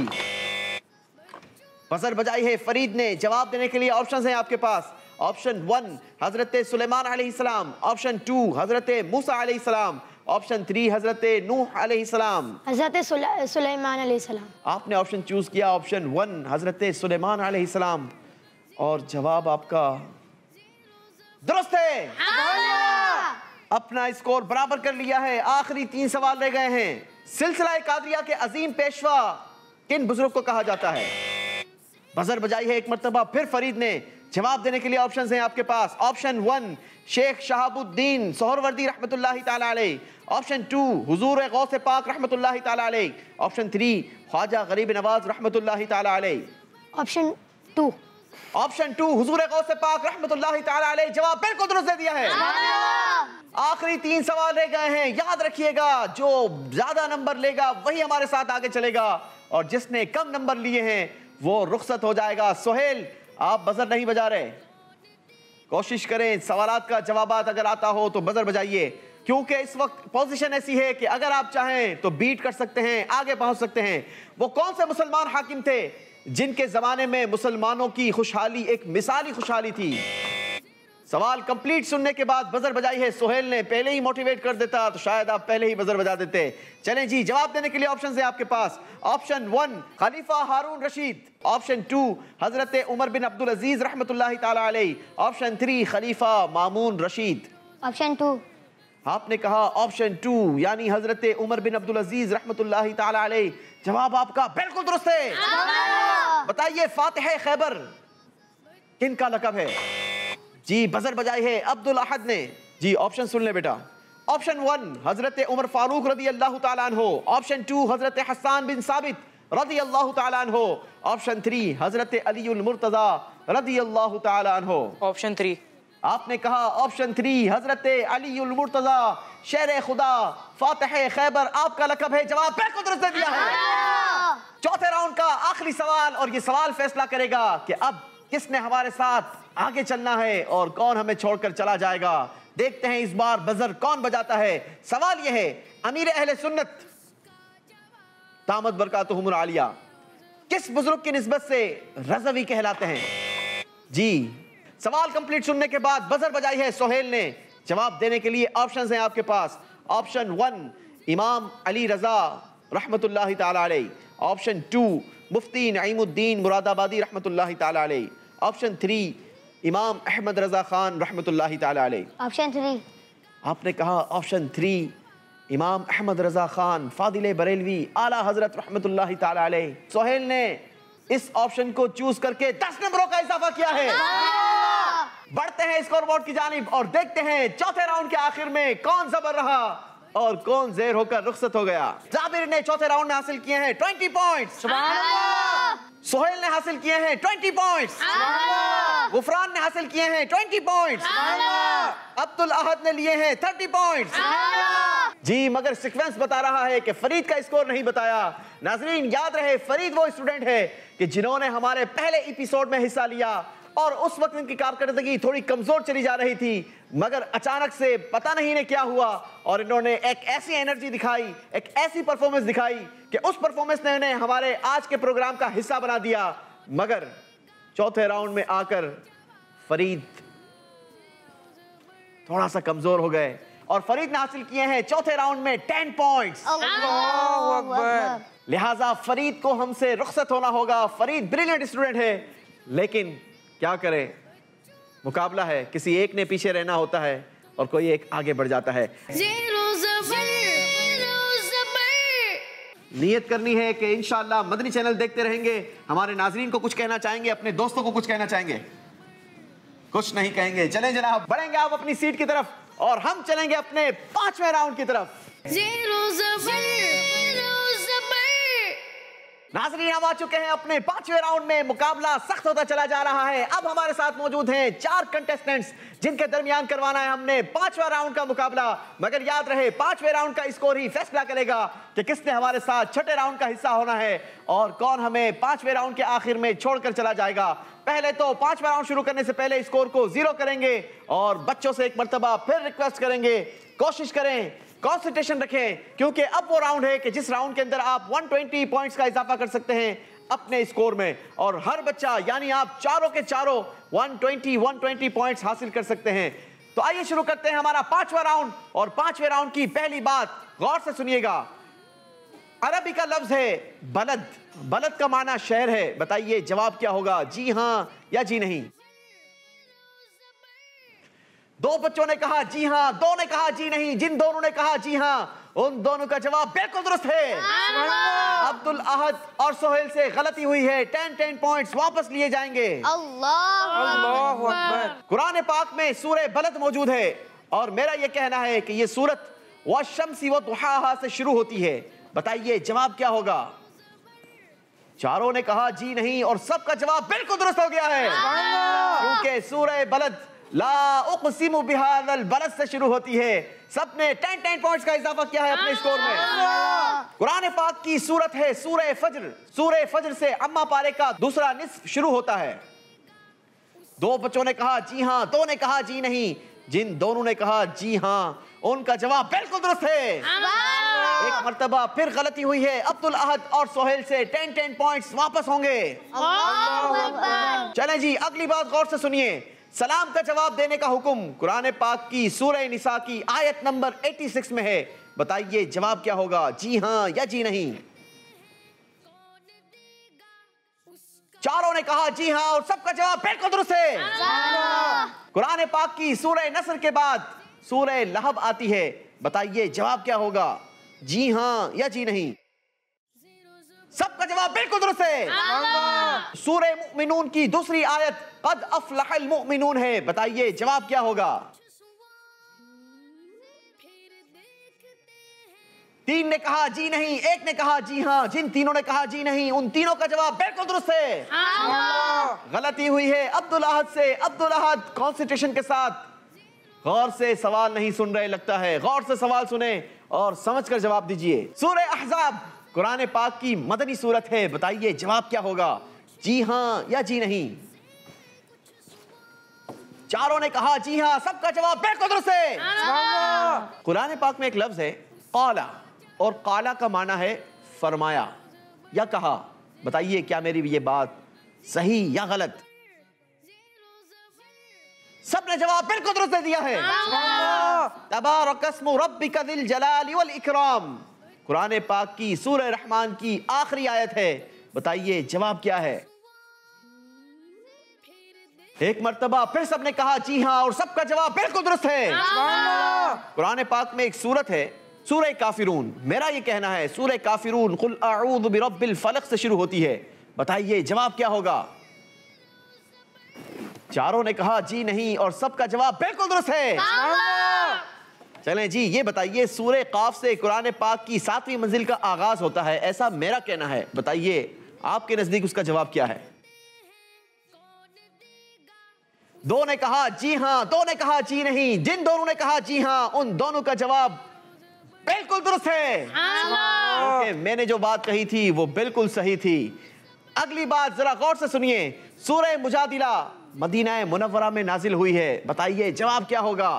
बजर बजाई है फरीद ने। जवाब देने के लिए ऑप्शंस हैं आपके पास। ऑप्शन 1 हजरत सुलेमान अलैहिस्सलाम। ऑप्शन 2 हजरत मूसा अलैहिस्सलाम। ऑप्शन 3 हजरत नूह अलैहिस्सलाम। हजरत सुलेमान अलैहिस्सलाम। आपने ऑप्शन चूज किया ऑप्शन 1 हजरत सुलेमान अलैहिस्सलाम, और जवाब आपका दुरुस्त है। अपना स्कोर बराबर कर लिया है। आखिरी 3 सवाल रह गए हैं। सिलसिला कादरिया के अजीम पेशवा किन बुजुर्ग को कहा जाता है? बजर बजाई है एक मर्तबा फिर फरीद ने। जवाब देने के लिए ऑप्शंस हैं आपके पास। ऑप्शन 1 शेख शहाबुद्दीन सोहरवर्दी रहमतुल्लाहि ताला अलैह। ऑप्शन 2 हुजूर गौसे पाक रहमतुल्लाहि ताला अलैह। ऑप्शन 3 ख्वाजा गरीब नवाज रहमतुल्लाहि ताला अलैह। ऑप्शन 2 ऑप्शन 2 हुजूर गौसे पाक रहमतुल्लाहि ताला अलैह। जवाब बिल्कुल दुरुस्त दे दिया है। आखिरी 3 सवाल रह गए हैं। याद रखिएगा, जो ज्यादा नंबर लेगा वही हमारे साथ आगे चलेगा, और जिसने कम नंबर लिए हैं वो रुखसत हो जाएगा। सोहेल, आप बजर नहीं बजा रहे, कोशिश करें सवालात का जवाबात अगर आता हो तो बजर बजाइए, क्योंकि इस वक्त पोजीशन ऐसी है कि अगर आप चाहें तो बीट कर सकते हैं, आगे पहुंच सकते हैं। वो कौन से मुसलमान हाकिम थे जिनके जमाने में मुसलमानों की खुशहाली एक मिसाली खुशहाली थी? सवाल कंप्लीट सुनने के बाद बजर बजाई है सोहेल ने। पहले ही मोटिवेट कर देता तो शायद आप पहले ही बजर बजा देते। चलें जी, जवाब देने के लिए ऑप्शन है आपके पास। ऑप्शन 1 खलीफा हारून रशीद। ऑप्शन 2 हजरत उमर बिन अब्दुल अजीज रहमतुल्लाहि ताला अलैह। ऑप्शन 3 खलीफा मामून रशीद। ऑप्शन 2। आपने कहा ऑप्शन 2 यानी हजरत उमर बिन अब्दुल अजीज रहमतुल्लाहि ताला अलैह। जवाब आपका बिल्कुल दुरुस्त है। बताइए फातिह खैबर किन का लक़ब है? जी बजर बजाई है अब्दुल अहद ने। जी ऑप्शन सुन ले बेटा। ऑप्शन 1 हजरत उमर फारूक रदी अल्लाह ताला अन्हो। ऑप्शन 2 हजरत हसन बिन साबित रदी अल्लाह ताला अन्हो। ऑप्शन 3 हजरत अलीउल मुर्तजा रदी अल्लाह ताला अन्हो। ऑप्शन 3। आपने कहा ऑप्शन 3 हजरत अलीउल मुर्तजा शेर खुदा फातिह खैबर आपका लक़ब है। जवाब बिल्कुल दुरुस्त दिया है। चौथे राउंड का आखिरी सवाल, और ये सवाल फैसला करेगा कि अब किसने हमारे साथ आगे चलना है और कौन हमें छोड़कर चला जाएगा। देखते हैं इस बार बजर कौन बजाता है। सवाल यह है, अमीर अहले सुन्नत दामत बरकातुहुम आलिया किस बुजुर्ग की निस्बत से रज़वी कहलाते हैं? जी सवाल कंप्लीट सुनने के बाद बजर बजाई है सोहेल ने। जवाब देने के लिए ऑप्शंस हैं आपके पास। ऑप्शन 1 इमाम अली रजा रहमतुल्लाहि ताला अलैह। ऑप्शन 2 मुफ्ती नईमुद्दीन मुरादाबादी रहमतुल्लाहि ताला अलैह। ऑप्शन 3 इमाम अहमद रजा खान रहमतुल्लाहि ताला अलैह। ऑप्शन 3। आपने कहा ऑप्शन 3 इमाम अहमद रजा खान फादिल बरेलवी आला हजरत रहमतुल्लाहि ताला अलैह। सोहेल ने इस ऑप्शन को चूज करके 10 नंबरों का इजाफा किया है। बढ़ते हैं स्कोरबोर्ड की जानिब और देखते हैं चौथे राउंड के आखिर में कौन जबर रहा और कौन ज़ेर होकर रुखसत हो गया। जाबिर ने चौथे राउंड में हासिल किए हैं 20 पॉइंट्स। सोहेल ने हासिल किए हैं 20 पॉइंट्स। गुफरान ने हासिल किए हैं 20 पॉइंट्स। अब्दुल अहद ने लिए हैं 30 पॉइंट्स। जी मगर सीक्वेंस बता रहा है कि फरीद का स्कोर नहीं बताया। नाजरीन याद रहे, फरीद वो स्टूडेंट है कि जिन्होंने हमारे पहले एपिसोड में हिस्सा लिया और उस वक्त इनकी कारकर्दगी थोड़ी कमजोर चली जा रही थी, मगर अचानक से पता नहीं इन्हें क्या हुआ और इन्होंने एक ऐसी एनर्जी दिखाई, एक ऐसी परफॉर्मेंस दिखाई कि उस परफॉर्मेंस ने इन्हें हमारे आज के प्रोग्राम का हिस्सा बना दिया। मगर चौथे राउंड में आकर फरीद थोड़ा सा कमजोर हो गए और फरीद ने हासिल किए हैं चौथे राउंड में 10 पॉइंट्स। लिहाजा फरीद को हमसे रुखसत होना होगा। फरीद ब्रिलियंट स्टूडेंट है, लेकिन क्या करें, मुकाबला है, किसी एक ने पीछे रहना होता है और कोई एक आगे बढ़ जाता है। नियत करनी है कि इंशाअल्लाह मदनी चैनल देखते रहेंगे। हमारे नाजरीन को कुछ कहना चाहेंगे, अपने दोस्तों को कुछ कहना चाहेंगे? कुछ नहीं कहेंगे। चलें जनाब, बढ़ेंगे आप अपनी सीट की तरफ और हम चलेंगे अपने 5वें राउंड की तरफ। नाज़रीन, हम आ चुके हैं अपने 5वें राउंड में। मुकाबला सख्त होता चला जा रहा है। अब हमारे साथ मौजूद हैं 4 कंटेस्टेंट्स जिनके दरमियान करवाना है हमने 5वां राउंड का मुकाबला। मगर याद रहे, 5वें राउंड का स्कोर ही फैसला करेगा कि किसने हमारे साथ 6ठे राउंड का हिस्सा होना है और कौन हमें 5वें राउंड के आखिर में छोड़कर चला जाएगा। पहले तो 5वां राउंड शुरू करने से पहले स्कोर को 0 करेंगे और बच्चों से एक मर्तबा फिर रिक्वेस्ट करेंगे, कोशिश करें, कंसंट्रेशन रखें, क्योंकि अब वो राउंड है कि जिस राउंड के अंदर आप 120 पॉइंट्स का इजाफा कर सकते हैं अपने स्कोर में और हर बच्चा यानी आप चारों के चारों 120 पॉइंट्स हासिल कर सकते हैं। तो आइए शुरू करते हैं हमारा 5वां राउंड। और 5वें राउंड की पहली बात गौर से सुनिएगा। अरबी का लफ्ज है बलद। बलद का माना शहर है। बताइए जवाब क्या होगा, जी हां या जी नहीं। 2 बच्चों ने कहा जी हां, 2 ने कहा जी नहीं। जिन दोनों ने कहा जी हां उन दोनों का जवाब बिल्कुल दुरुस्त है। अब्दुल अहद और सोहेल से गलती हुई है। 10 पॉइंट्स वापस लिए जाएंगे। अल्लाह अकबर। कुरान पाक में सूरह बलद मौजूद है और मेरा यह कहना है कि यह सूरत वश्शम्सी वदुहाहा से शुरू होती है। बताइए जवाब क्या होगा। चारों ने कहा जी नहीं और सबका जवाब बिल्कुल दुरुस्त हो गया है, क्योंकि सूरह बलद ला उक़सिमु बिहाज़ल बलद से शुरू होती है। सबने 10 पॉइंट्स का इजाफा किया है अपने स्कोर में। कुरान पाक की सूरत है सूरह फज्र। सूरह फज्र से अम्मा पारे का दूसरा निस्फ शुरू होता है। 2 बच्चों ने कहा जी हां, 2 ने कहा जी नहीं। जिन दोनों ने कहा जी हां उनका जवाब बिल्कुल दुरुस्त है। एक मर्तबा फिर गलती हुई है। अब्दुल अहद और सोहेल से 10 पॉइंट्स वापस होंगे। चलें जी, अगली बात गौर से सुनिए। सलाम का जवाब देने का हुक्म कुरान पाक की सूरह निसा की आयत नंबर 86 में है। बताइए जवाब क्या होगा, जी हां या जी नहीं। चारों ने कहा जी हां और सबका जवाब बिल्कुल दुरुस्त है। कुरान पाक की सूरह नस्र के बाद सूरह लहब आती है। बताइए जवाब क्या होगा, जी हां या जी नहीं। सबका जवाब बिल्कुल दुरुस्त है। सूरह मुमिनून की दूसरी आयत कद अफलहल मुमिनून है। बताइए जवाब क्या होगा। 3 ने कहा जी नहीं, 1 ने कहा जी हां। जिन तीनों ने कहा जी नहीं उन तीनों का जवाब बिल्कुल दुरुस्त है। गलती हुई है अब्दुल अहद से। अब्दुल अहद कंसंट्रेशन के साथ गौर से सवाल नहीं सुन रहे लगता है। गौर से सवाल सुने और समझकर जवाब दीजिए। सूरह अहज़ाब कुरान पाक की मदनी सूरत है। बताइए जवाब क्या होगा, जी हां या जी नहीं। चारों ने कहा जी हां, सबका जवाब बिल्कुल दुरुस्त है। कुरान पाक में एक लफ्ज है काला और काला का माना है फरमाया या कहा। बताइए क्या मेरी ये बात सही या गलत। सबने जवाब बिल्कुल दुरुस्त दे दिया है। तबारकस्मु रब्बिका ज़िल जलाली वल इकराम कुरान पाक की सूरह रहमान की आखिरी आयत है। बताइए जवाब क्या है। एक मर्तबा फिर सबने कहा जी हां और सबका जवाब बिल्कुल दुरुस्त है। कुरान पाक में एक सूरत है सूरह काफिरून। मेरा ये कहना है सूरह काफिरून कुल अऊज़ु बिरब्बिल फलक से शुरू होती है। बताइए जवाब क्या होगा। चारों ने कहा जी नहीं और सबका जवाब बिल्कुल दुरुस्त है। चलें जी, ये बताइए सूरह काफ से कुरान पाक की 7वीं मंजिल का आगाज होता है, ऐसा मेरा कहना है। बताइए आपके नजदीक उसका जवाब क्या है। 2 ने कहा जी हां, 2 ने कहा जी नहीं। जिन दोनों ने कहा जी हां उन दोनों का जवाब बिल्कुल दुरुस्त है। मैंने जो बात कही थी वो बिल्कुल सही थी। अगली बात जरा गौर से सुनिए। सूरह मुजादिला मदीना मुनव्वरा में नाजिल हुई है। बताइए जवाब क्या होगा।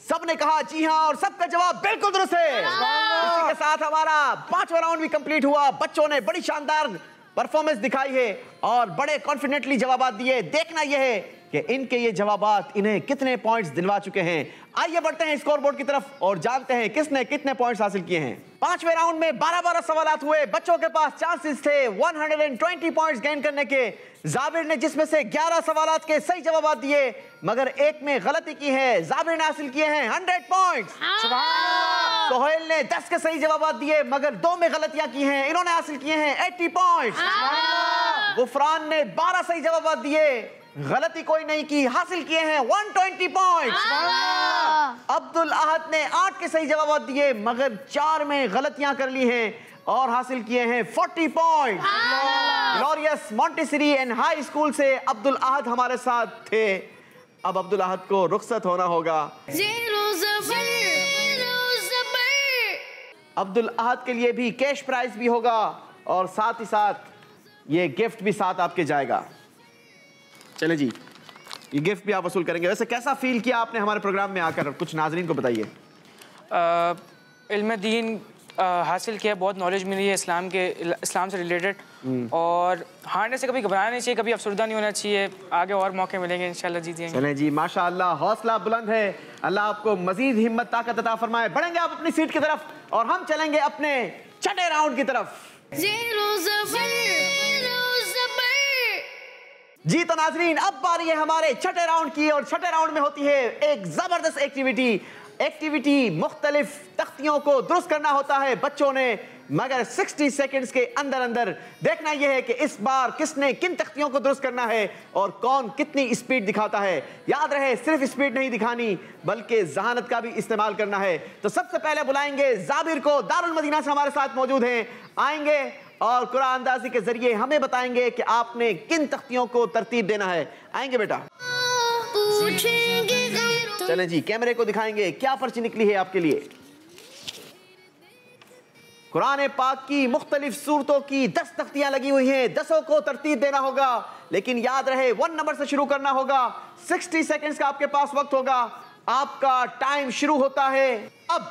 सबने कहा जी हां और सबका जवाब बिल्कुल दुरुस्त है। इसी के साथ हमारा 5वां राउंड भी कंप्लीट हुआ। बच्चों ने बड़ी शानदार परफॉर्मेंस दिखाई है और बड़े कॉन्फिडेंटली जवाब दिए। देखना यह है कि इनके ये जवाबात इन्हें कितने पॉइंट्स दिलवा चुके हैं। आइए बढ़ते हैं स्कोर बोर्ड की तरफ और जानते हैं किसने कितने पॉइंट्स हासिल किए हैं। 5वें राउंड में 12 सवालात हुए। बच्चों के पास चांसेस थे 120 पॉइंट्स गेन करने के। जाबिर ने जिसमें से 11 सवालात के सही जवाब दिए मगर एक में गलती की है। जाबिर ने हासिल किए हैं 100 पॉइंट्स। सोहेल ने 10 के सही जवाब दिए मगर 2 में गलतियां की हैं। इन्होंने हासिल किए हैं 80 पॉइंट्स। गुफरान ने 12 सही जवाब दिए, गलती कोई नहीं की, हासिल किए हैं 120 पॉइंट्स। अब्दुल अहद ने 8 के सही जवाब दिए, मगर 4 में गलतियां कर ली हैं और हासिल किए हैं 40 point. Glorious Montessori and high school से अब्दुल अहद हमारे साथ थे। अब अब्दुल अहद को रुखसत होना होगा। अब्दुल अहद के लिए भी कैश प्राइज भी होगा और साथ ही साथ ये गिफ्ट भी साथ आपके जाएगा। चले जी, ये गिफ्ट भी आप वसूल करेंगे। वैसे कैसा फील किया आपने हमारे प्रोग्राम में आकर, कुछ नाजरीन को बताइए। इल्म दीन हासिल किया, बहुत नॉलेज मिली है इस्लाम से रिलेटेड, और हारने से कभी घबराना नहीं चाहिए, कभी अफसरदा नहीं होना चाहिए। आगे और मौके मिलेंगे, इंशाल्लाह जीतेंगे। चलें जी, माशाअल्लाह, हौसला बुलंद है। अल्लाह आपको मजीद हिम्मत ताकत अता फरमाए। बढ़ेंगे आप अपनी सीट की तरफ और हम चलेंगे अपने छठे राउंड की तरफ। जी तो नाजरीन, अब बारी है हमारे छठे राउंड की और छठे राउंड में होती है एक जबरदस्त एक्टिविटी मुख्तलिफ तख्तियों को दुरुस्त करना होता है बच्चों ने, मगर 60 सेकंड्स के अंदर अंदर देखना यह है कि इस बार किसने किन तख्तियों को दुरुस्त करना है और कौन कितनी स्पीड दिखाता है। याद रहे, सिर्फ स्पीड नहीं दिखानी बल्कि जहानत का भी इस्तेमाल करना है। तो सबसे पहले बुलाएंगे जाबिर को, दारुल मदीना से हमारे साथ मौजूद हैं, आएंगे और कुरान अंदाजी के जरिए हमें बताएंगे कि आपने किन तख्तियों को तरतीब देना है। आएंगे बेटा। चलें जी, कैमरे को दिखाएंगे क्या पर्ची निकली है आपके लिए। कुरान पाक की मुख्तलिफ सूरतों की 10 तख्तियां लगी हुई हैं, 10 को तरतीब देना होगा, लेकिन याद रहे 1 नंबर से शुरू करना होगा। 60 सेकंड्स का आपके पास वक्त होगा। आपका टाइम शुरू होता है अब।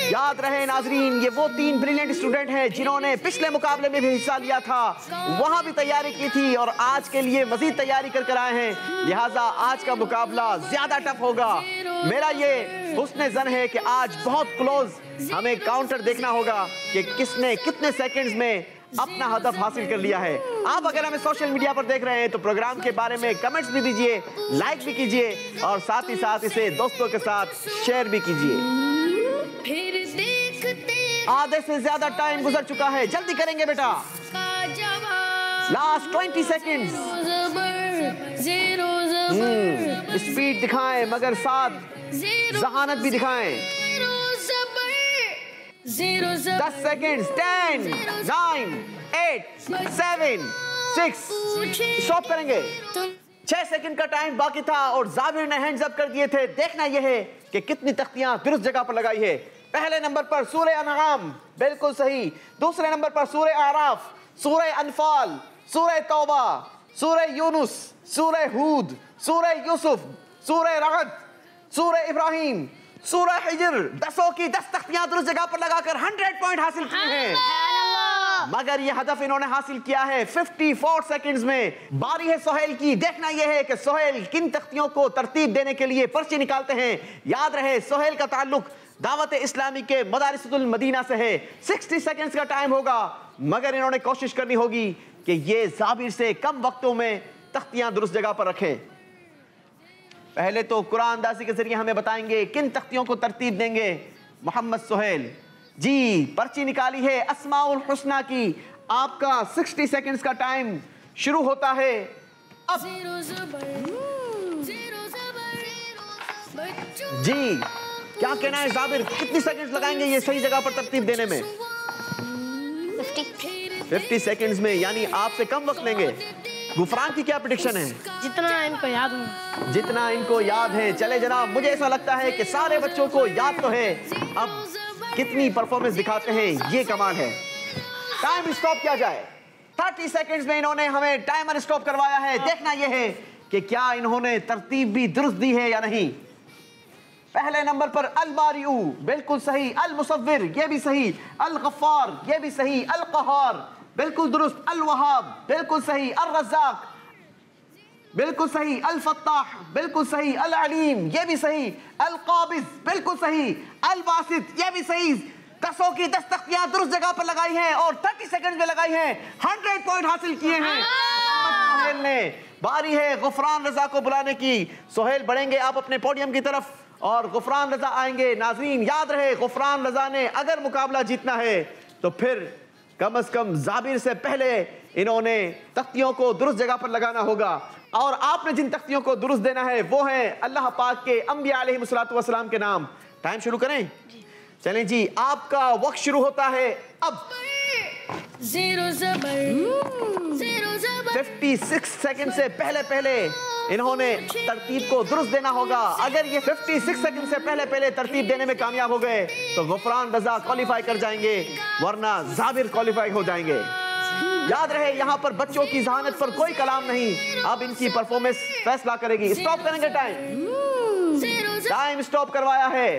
याद रहे नाजरीन, ये वो 3 ब्रिलियंट स्टूडेंट हैं जिन्होंने पिछले मुकाबले में भी हिस्सा लिया था, वहां भी तैयारी की थी और आज के लिए मजीद तैयारी कर आए हैं। लिहाजा आज का मुकाबला ज्यादा टफ होगा। मेरा ये हुस्न ज़न है कि आज बहुत क्लोज हमें काउंटर देखना होगा कि किसने कितने सेकंड्स में अपना हदफ हासिल कर लिया है। आप अगर हमें सोशल मीडिया पर देख रहे हैं तो प्रोग्राम के बारे में कमेंट्स भी दीजिए, लाइक भी कीजिए और साथ ही साथ इसे दोस्तों के साथ शेयर भी कीजिए। आधे से ज्यादा टाइम गुजर चुका है, जल्दी करेंगे बेटा। Last 20 seconds. स्पीड दिखाएं मगर साथ जहानत भी दिखाएं। 10 सेकंड्स। 10 9 8 7 6 स्टॉप करेंगे। 6 सेकंड का टाइम बाकी था और जाबिर ने हैंड्स अप कर दिए थे। देखना यह है कि कितनी तख्तियां दुरुस्त जगह पर लगाई है। पहले नंबर पर सूरह अनआम, बिल्कुल सही। दूसरे नंबर पर सूरह आराफ, सूरह अनफाल, सूरह तौबा, सूरह यूनुस, सूरह हूद, सूरह यूसुफ, सूरह रअद, सूरह इब्राहिम, सूरह हिजर। 10 की 10 तख्तियां दुरुस्त जगह पर लगाकर 100 पॉइंट हासिल किए हैं। मगर यह हदफ इन्होंने हासिल किया है 54 सेकंड्स में। बारी है सोहेल की। देखना यह है कि सोहेल किन तख्तियों को तरतीब देने के लिए पर्ची निकालते हैं। याद रहे, सोहेल का ताल्लुक दावत इस्लामी के मदारिसुल मदीना से है। 60 सेकंड्स का टाइम होगा, मगर इन्होंने कोशिश करनी होगी कि ये जाबिर से कम वक्तों में तख्तियां दुरुस्त जगह पर रखें। पहले तो कुरान अंदाजी के जरिए हमें बताएंगे किन तख्तियों को तरतीब देंगे मोहम्मद सोहेल जी। पर्ची निकाली है अस्माउल हुस्ना की। आपका 60 सेकंड्स का टाइम शुरू होता है अब। जी, क्या कहना है जाबिर, कितनी सेकंड्स लगाएंगे ये सही जगह पर तरतीब देने में? 50 सेकंड्स में, यानी आपसे कम वक्त लेंगे। गुफरान की क्या प्रेडिक्शन है? जितना इनको याद हो। जितना इनको याद है। चले जनाब, मुझे ऐसा लगता है कि सारे बच्चों को याद तो है, अब कितनी परफॉर्मेंस दिखाते हैं ये कमाल है। टाइम स्टॉप किया जाए। 30 सेकंड्स में इन्होंने हमें टाइमर स्टॉप करवाया है। देखना यह है कि क्या इन्होंने तरतीब भी दुरुस्त दी है या नहीं। पहले नंबर पर अल बारिउ, बिल्कुल सही। अल मुसव्विर, ये भी सही। अल गफ्फार, ये भी सही। अल क़हार, बिल्कुल दुरुस्त। अल वहाब, बिल्कुल सही। अल रज़्ज़ाक, बिल्कुल सही। अल फत्ताह, बिल्कुल सही। अल अलीम, ये भी सही। अल काबिज, बिल्कुल सही। अल बासित, ये भी सही। 10 की 10 तख्तियां दुरुस्त जगह पर लगाई हैं और 30 सेकंड में लगाई हैं। 100 पॉइंट हासिल किए हैं सोहेल ने। बारी है गुफरान रजा को बुलाने की। सोहेल, बढ़ेंगे आप अपने पोडियम की तरफ और गुफरान रजा आएंगे। नाजरीन, याद रहे, गुफरान रजा ने अगर मुकाबला जीतना है तो फिर कम से कम जाबिर से पहले इन्होंने तख्तियों को दुरुस्त जगह पर लगाना होगा। और आपने जिन तख्तियों को दुरुस्त देना है वो है अल्लाह पाक के अंबिया अलैहिस्सलातु वस्सलाम के नाम। टाइम शुरू करें, चलें जी, आपका वक्त शुरू होता है अब। 56 सेकंड से पहले इन्होंने तरतीब को दुरुस्त देना होगा। अगर ये 56 सेकंड से पहले तरतीब देने में कामयाब हो गए तो गुफरान रजा क्वालिफाई कर जाएंगे, वरना जाबिर क्वालिफाई हो जाएंगे। याद रहे, यहाँ पर बच्चों की जहानत पर कोई कलाम नहीं, अब इनकी परफॉर्मेंस फैसला करेगी। स्टॉप करेंगे, टाइम स्टॉप करवाया है।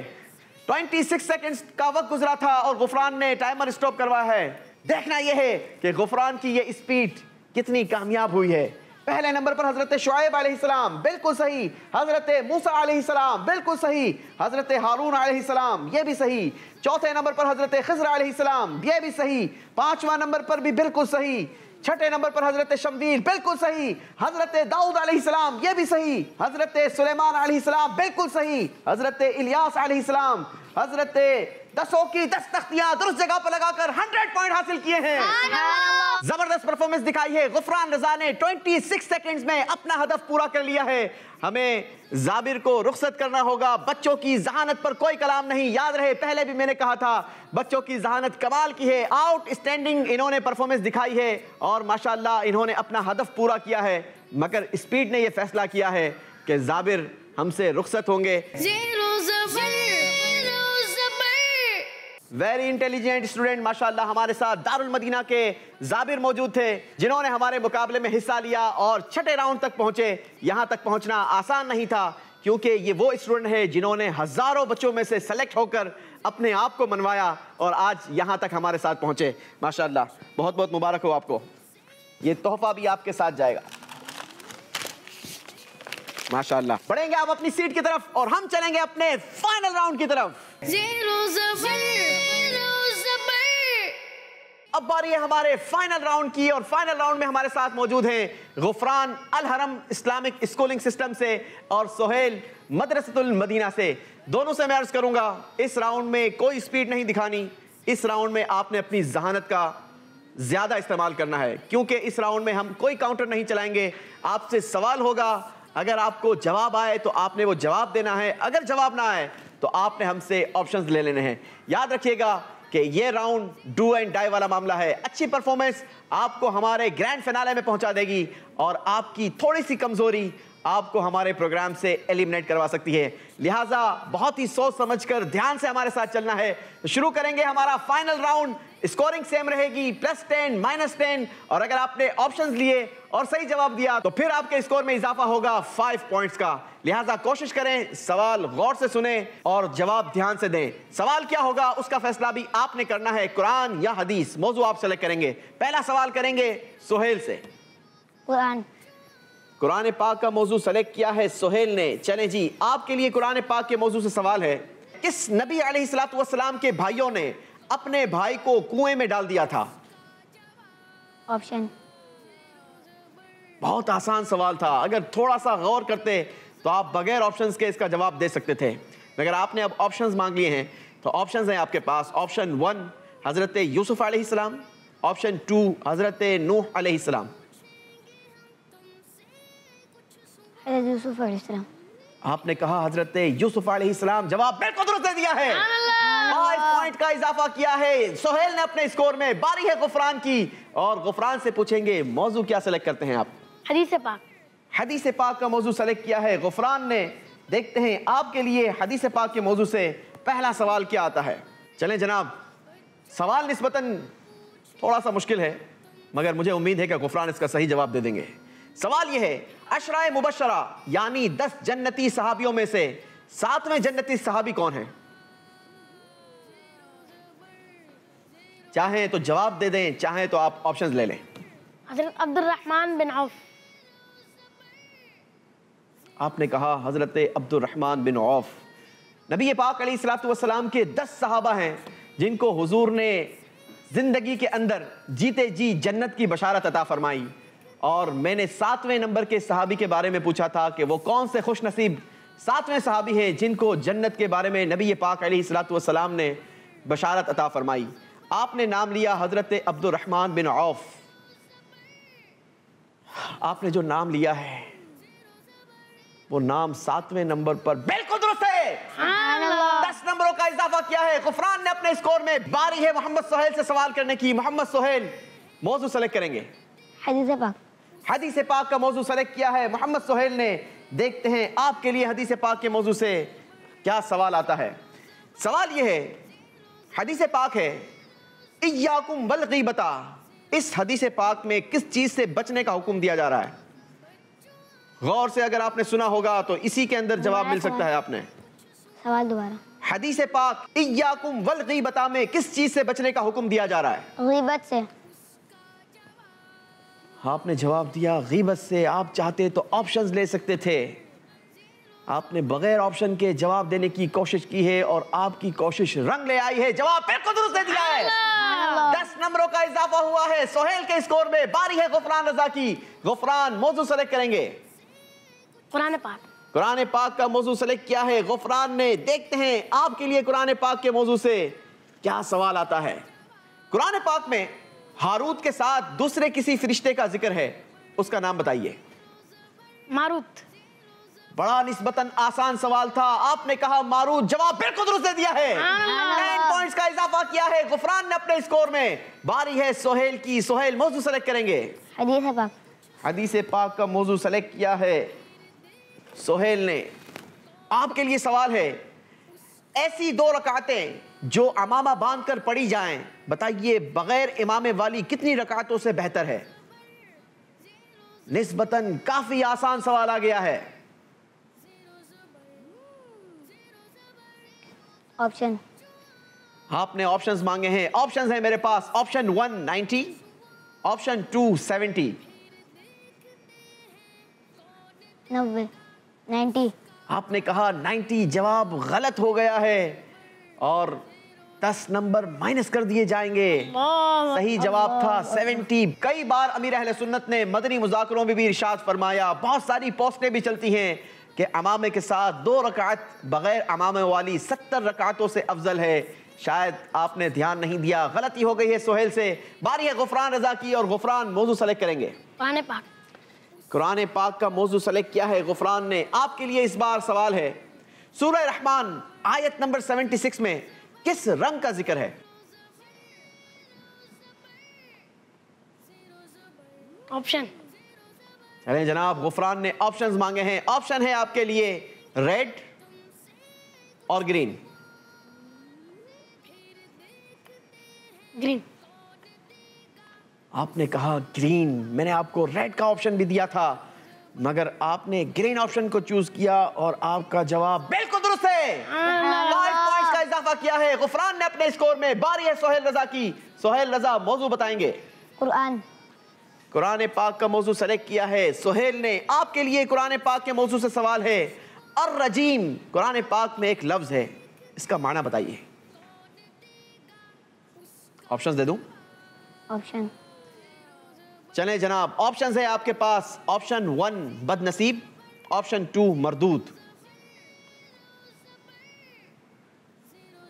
26 सेकंड्स का वक्त गुजरा था और गुफरान ने टाइमर स्टॉप करवाया है। देखना यह है कि गुफरान की ये स्पीड कितनी कामयाब हुई है। पहले नंबर पर हजरत शुआइब अलैहिस्सलाम, बिल्कुल सही। हजरत मूसा अलैहिस्सलाम, बिल्कुल सही। हजरत हारून अलैहिस्सलाम, ये भी सही। चौथे नंबर पर हजरत खिज़र अलैहिस्सलाम, ये भी सही। पांचवा नंबर पर भी बिल्कुल सही। छठे नंबर पर हजरत शमवील, बिल्कुल सही। हजरत दाऊद अलैहिस्सलाम, ये भी सही। हजरत सुलेमान अलैहिस्सलाम, बिल्कुल सही। हजरत इलियास अलैहिस्सलाम, हजरत 10 की 10 तख्तियां दुरुस्त जगह पर लगाकर 100 पॉइंट हासिल किए हैं। जबरदस्त परफॉर्मेंस दिखाई है। गुफरान रजा ने 26 सेकंड्स में अपना हदफ पूरा कर लिया है। हमें जाबिर को रुखसत करना होगा। बच्चों की जहानत पर कोई कलाम नहीं। याद रहे, पहले भी मैंने कहा था, बच्चों की जहानत कमाल की है। आउटस्टैंडिंग इन्होंने परफॉर्मेंस दिखाई है और माशाल्लाह इन्होंने अपना हदफ पूरा किया है। मगर स्पीड ने यह फैसला किया है कि जाबिर हमसे रुखसत होंगे। वेरी इंटेलिजेंट स्टूडेंट माशाल्लाह हमारे साथ दारुल मदीना के जाबिर मौजूद थे, जिन्होंने हमारे मुकाबले में हिस्सा लिया और छठे राउंड तक पहुंचे। यहां तक पहुंचना आसान नहीं था, क्योंकि ये वो स्टूडेंट है जिन्होंने हजारों बच्चों में से सेलेक्ट होकर अपने आप को मनवाया और आज यहां तक हमारे साथ पहुंचे। माशाल्लाह, बहुत बहुत मुबारक हो आपको। ये तोहफा भी आपके साथ जाएगा। माशाल्लाह। बढ़ेंगे आप अपनी सीट की तरफ और हम चलेंगे अपने फाइनल राउंड की तरफ। अब बारी है हमारे फाइनल राउंड की और फाइनल राउंड में हमारे साथ मौजूद हैं गुफरान अल हरम इस्लामिक स्कूलिंग सिस्टम से और सोहेल मदरसतुल मदीना से। दोनों से मैं अर्ज करूंगा, इस राउंड में कोई स्पीड नहीं दिखानी। इस राउंड में आपने अपनी जहानत का ज्यादा इस्तेमाल करना है, क्योंकि इस राउंड में हम कोई काउंटर नहीं चलाएंगे। आपसे सवाल होगा, अगर आपको जवाब आए तो आपने वो जवाब देना है, अगर जवाब ना आए तो आपने हमसे ऑप्शंस ले लेने हैं। याद रखिएगा कि ये राउंड डू एंड डाई वाला मामला है। अच्छी परफॉर्मेंस आपको हमारे ग्रैंड फिनाले में पहुंचा देगी और आपकी थोड़ी सी कमजोरी आपको हमारे प्रोग्राम से एलिमिनेट करवा सकती है। लिहाजा बहुत ही सोच समझकर ध्यान से हमारे साथ चलना है। तो शुरू करेंगे हमारा फाइनल राउंड। स्कोरिंग सेम रहेगी, +10 -10, और अगर आपने ऑप्शंस लिए और सही जवाब दिया तो फिर आपके स्कोर में इजाफा होगा 5 पॉइंट्स का। लिहाजा कोशिश करें, सवाल गौर से सुने और जवाब ध्यान से दें। सवाल क्या होगा उसका फैसला भी आपने करना है, कुरान या हदीस, मौजू आप सेलेक्ट करेंगे। पहला सवाल करेंगे सोहेल से। कुरान पाक का मौजू सेलेक्ट किया है सोहेल ने। चलें जी, आपके लिए कुरान पाक के मौजू से सवाल है, किस नबी अलैहिस्सलातु वस्सलाम के भाइयों ने अपने भाई को कुएं में डाल दिया था? ऑप्शन। बहुत आसान सवाल था, अगर थोड़ा सा गौर करते तो आप बगैर ऑप्शंस के इसका जवाब दे सकते थे, मगर आपने अब ऑप्शंस मांग लिए हैं तो ऑप्शंस हैं आपके पास। ऑप्शन 1 हजरत यूसुफ अलैहिस्सलाम, ऑप्शन 2 हजरत नूह अलैहिस्सलाम। यूसुफ अलैहिस्सलाम। आपने कहा हजरत यूसुफ अलैहिस्सलाम, जवाब बिल्कुल दुरुस्त दे दिया है। 5 पॉइंट का इजाफा किया है सोहेल ने अपने स्कोर में। बारी है गुफरान की और गुफरान से पूछेंगे मौजू क्या सेलेक्ट करते हैं आप? हदीस पाक। हदीस पाक का मौजू सेलेक्ट किया है गुफरान ने। देखते हैं आपके लिए हदीस पाक के मौजू से पहला सवाल क्या आता है। चलें जनाब, सवाल निस्बतन थोड़ा सा मुश्किल है, मगर मुझे उम्मीद है कि गुफरान इसका सही जवाब दे देंगे। सवाल यह है, अशराए मुबशरा यानी 10 जन्नती सहाबियों में से 7वें जन्नती सहाबी कौन है? चाहें तो जवाब दे दें, चाहें तो आप ऑप्शंस ले लें। हजरत अब्दुर्रहमान बिन औफ। आपने कहा हजरत अब्दुर्रहमान बिन औफ। नबी पाक अलैहिस्सलातु वस्सलाम के 10 सहाबा हैं जिनको हुजूर ने जिंदगी के अंदर जीते जी जन्नत की बशारत अता फरमाई, और मैंने 7वें नंबर के सहाबी के बारे में पूछा था कि वो कौन से खुश नसीब 7वें सहाबी हैं जिनको जन्नत के बारे में नबी पाक अलैहिस्सलातु वस्सलाम ने बशारत अता फरमाई। आपने नाम लिया हजरत अब्दुर्रहमान बिन औफ। आपने जो नाम लिया है वो नाम 7वें नंबर पर बिल्कुल दुरुस्त है। 10 नंबरों का इजाफा किया है गुफरान ने अपने स्कोर में। बारी है मोहम्मद सोहेल से सवाल करने की। मोहम्मद सोहेल मौजू सेलेक्ट करेंगे। हदीस पाक। हदीस पाक का मौजू सेलेक्ट किया है मोहम्मद सोहेल ने। देखते हैं आपके लिए हदीस पाक के मौजू से क्या सवाल आता है। सवाल यह है, हदीस पाक है इय्याकुम वल गीबता। इस हदीस पाक में किस चीज से बचने का हुक्म दिया जा रहा है? गौर से अगर आपने सुना होगा तो इसी के अंदर जवाब मिल सकता है। आपने सवाल दोबारा। हदीस पाक इय्याकुम वल गीबता में किस चीज से बचने का हुक्म दिया जा रहा है? गीबत से। आपने जवाब दिया गीबत से। आप चाहते तो ऑप्शंस ले सकते थे। आपने बगैर ऑप्शन के जवाब देने की कोशिश की है और आपकी कोशिश रंग ले आई है। जवाब बिल्कुल दुरुस्त दे दिया है। 10 नंबरों का इजाफा हुआ है सोहेल के स्कोर में। बारी है गुफरान रजा की। गुफरान मौजू सेलेक्ट करेंगे। कुरान पाक। कुरान पाक का मौजू सेलेक्ट किया है गुफरान ने। देखते हैं आपके लिए कुरान पाक के मौजू से क्या सवाल आता है। कुरान पाक में हारूत के साथ दूसरे किसी फरिश्ते का जिक्र है, उसका नाम बताइए। मारूत। बड़ा निस्बतन आसान सवाल था। आपने कहा मारूत। जवाब बिल्कुल दुरुस्त दे दिया है। 10 पॉइंट्स का इजाफा किया है गुफरान ने अपने स्कोर में। बारी है सोहेल की। सोहेल मौजू सेलेक्ट करेंगे। हदीस पाक। हदीस पाक का मौजू सेलेक्ट किया है सोहेल ने। आपके लिए सवाल है, ऐसी 2 रकातें जो अमामा बांधकर पढ़ी जाएं, बताइए बगैर इमामे वाली कितनी रकातों से बेहतर है? निस्बतन काफी आसान सवाल आ गया है। ऑप्शन। आपने ऑप्शंस मांगे हैं। ऑप्शंस हैं मेरे पास। Option 1 90, option 2 70। 90। आपने कहा 90। जवाब गलत हो गया है और 10 नंबर माइनस कर दिए जाएंगे। सही जवाब था 70। कई बार अमीर अहले सुन्नत ने मदनी मुज़ाकरों में भी इरशाद फरमाया, बहुत सारी पोस्टें भी चलती हैं कि अमामे के साथ 2 रकात बगैर अमामे वाली 70 रकातों से अफजल है। शायद आपने ध्यान नहीं दिया। गलती हो गई है सोहेल से। बारी है गुफरान रजा की और गुफरान मौजू सेलेक्ट करेंगे। कुरान पाक। कुरान पाक का मौजू सेलेक्ट किया है गुफरान ने। आपके लिए इस बार सवाल है, सूरह रहमान आयत नंबर 76 में किस रंग का जिक्र है? ऑप्शन। चलें जनाब, गुफरान ने ऑप्शंस मांगे हैं। ऑप्शन है आपके लिए रेड और ग्रीन। ग्रीन। आपने कहा ग्रीन। मैंने आपको रेड का ऑप्शन भी दिया था मगर आपने ग्रीन ऑप्शन को चूज किया और आपका जवाब बिल्कुल दुरुस्त है। 5 पॉइंट्स का इजाफा किया है गुफरान ने अपने स्कोर में। बारी है सोहेल रजा की। सोहेल रजा मौजू बताएंगे। कुरान। कुरान पाक का मौजू सेलेक्ट किया है सोहेल ने। आपके लिए कुरान पाक के मौजू से सवाल है, अर्रजीम कुरान पाक में एक लफ्ज है, इसका माना बताइए। ऑप्शंस दे दूं? ऑप्शन। चलें जनाब, ऑप्शंस है आपके पास। ऑप्शन 1 बदनसीब, ऑप्शन 2 मरदूद।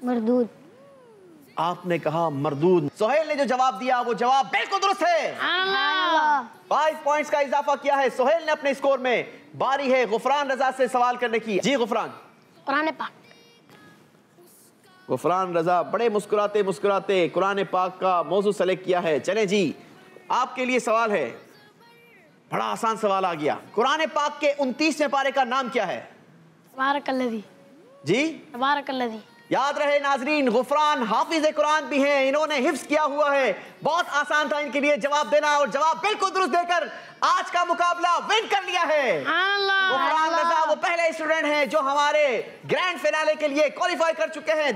मरदूद। आपने कहा मरदूद। सोहेल ने जो जवाब दिया वो जवाब बिल्कुल दुरुस्त है। 5 पॉइंट्स का इजाफा किया है सोहेल ने अपने स्कोर में। बारी है गुफरान रजा से सवाल करने की। जी गुफरान। कुरान पाक। गुफरान रजा बड़े मुस्कुराते मुस्कुराते कुरान पाक का मौजू सेलेक्ट किया है। चले जी, आपके लिए सवाल है, बड़ा आसान सवाल आ गया। कुरान पाक के 29वें पारे का नाम क्या है? तबारकल्लज़ी। जी तबारकल्लज़ी। याद रहे नाजरीन, गुफरान हाफिज कुरान भी हैं, इन्होंने हिफ्ज किया हुआ है। बहुत आसान था इनके लिए जवाब देना और जवाब बिल्कुल दुरुस्त देकर आज का मुकाबला विन कर लिया है। गुफरान रजा वो पहले स्टूडेंट हैं जो हमारे ग्रैंड फिनाले के लिए क्वालिफाई कर चुके हैं।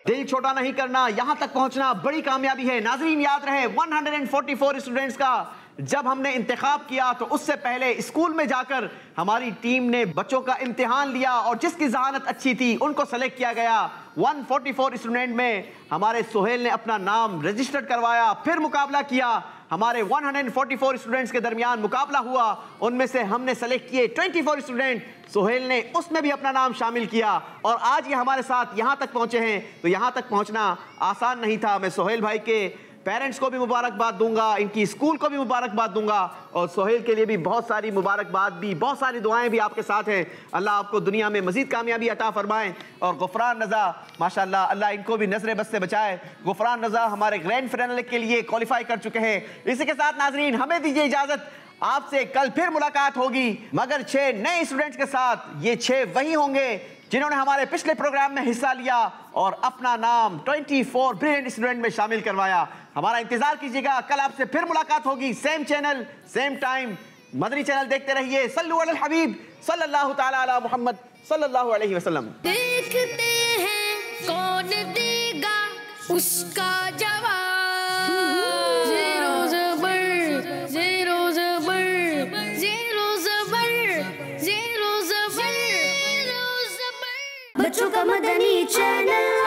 दिल छोटा नहीं करना, यहां तक पहुंचना बड़ी कामयाबी है। नाजरीन याद रहे 144 स्टूडेंट्स का जब हमने इंतखाब किया तो उससे पहले स्कूल में जाकर हमारी टीम ने बच्चों का इम्तिहान लिया और जिसकी ज़हानत अच्छी थी उनको सेलेक्ट किया गया। 144 स्टूडेंट में हमारे सोहेल ने अपना नाम रजिस्टर्ड करवाया, फिर मुकाबला किया। हमारे 144 स्टूडेंट्स के दरमियान मुकाबला हुआ, उनमें से हमने सेलेक्ट किए 24 स्टूडेंट। सोहेल ने उसमें भी अपना नाम शामिल किया और आज ये हमारे साथ यहाँ तक पहुँचे हैं। तो यहाँ तक पहुँचना आसान नहीं था। मैं सोहेल भाई के पेरेंट्स को भी मुबारकबाद दूंगा, इनकी स्कूल को भी मुबारकबाद दूंगा और सोहेल के लिए भी बहुत सारी मुबारकबाद भी, बहुत सारी दुआएं भी आपके साथ हैं। अल्लाह आपको दुनिया में मजीद कामयाबी अता फरमाएं। और गुफरान रज़ा माशाल्लाह, अल्लाह इनको भी नजर बस से बचाए। गुफरान रज़ा हमारे ग्रैंड फाइनल के लिए क्वालिफाई कर चुके हैं। इसी के साथ नाजरीन हमें दीजिए इजाजत, आपसे कल फिर मुलाकात होगी, मगर 6 नए स्टूडेंट्स के साथ। ये 6 वही होंगे जिन्होंने हमारे पिछले प्रोग्राम में हिस्सा लिया और अपना नाम 24 ब्रिलियंट स्टूडेंट में शामिल करवाया। हमारा इंतजार कीजिएगा, कल आपसे फिर मुलाकात होगी, same channel same time. Madani channel देखते रहिए। सल्लु अलल हबीब सल्लल्लाहु ताला अला मुहम्मद सल्लल्लाहु अलैहि वसल्लम। देखते हैं कौन देगा उसका जवाब। ज़ेरो ज़बर ज़ेरो ज़बर ज़ेरो ज़बर ज़ेरो ज़बर ज़ेरो ज़बर। बच्चों का मदनी चैनल।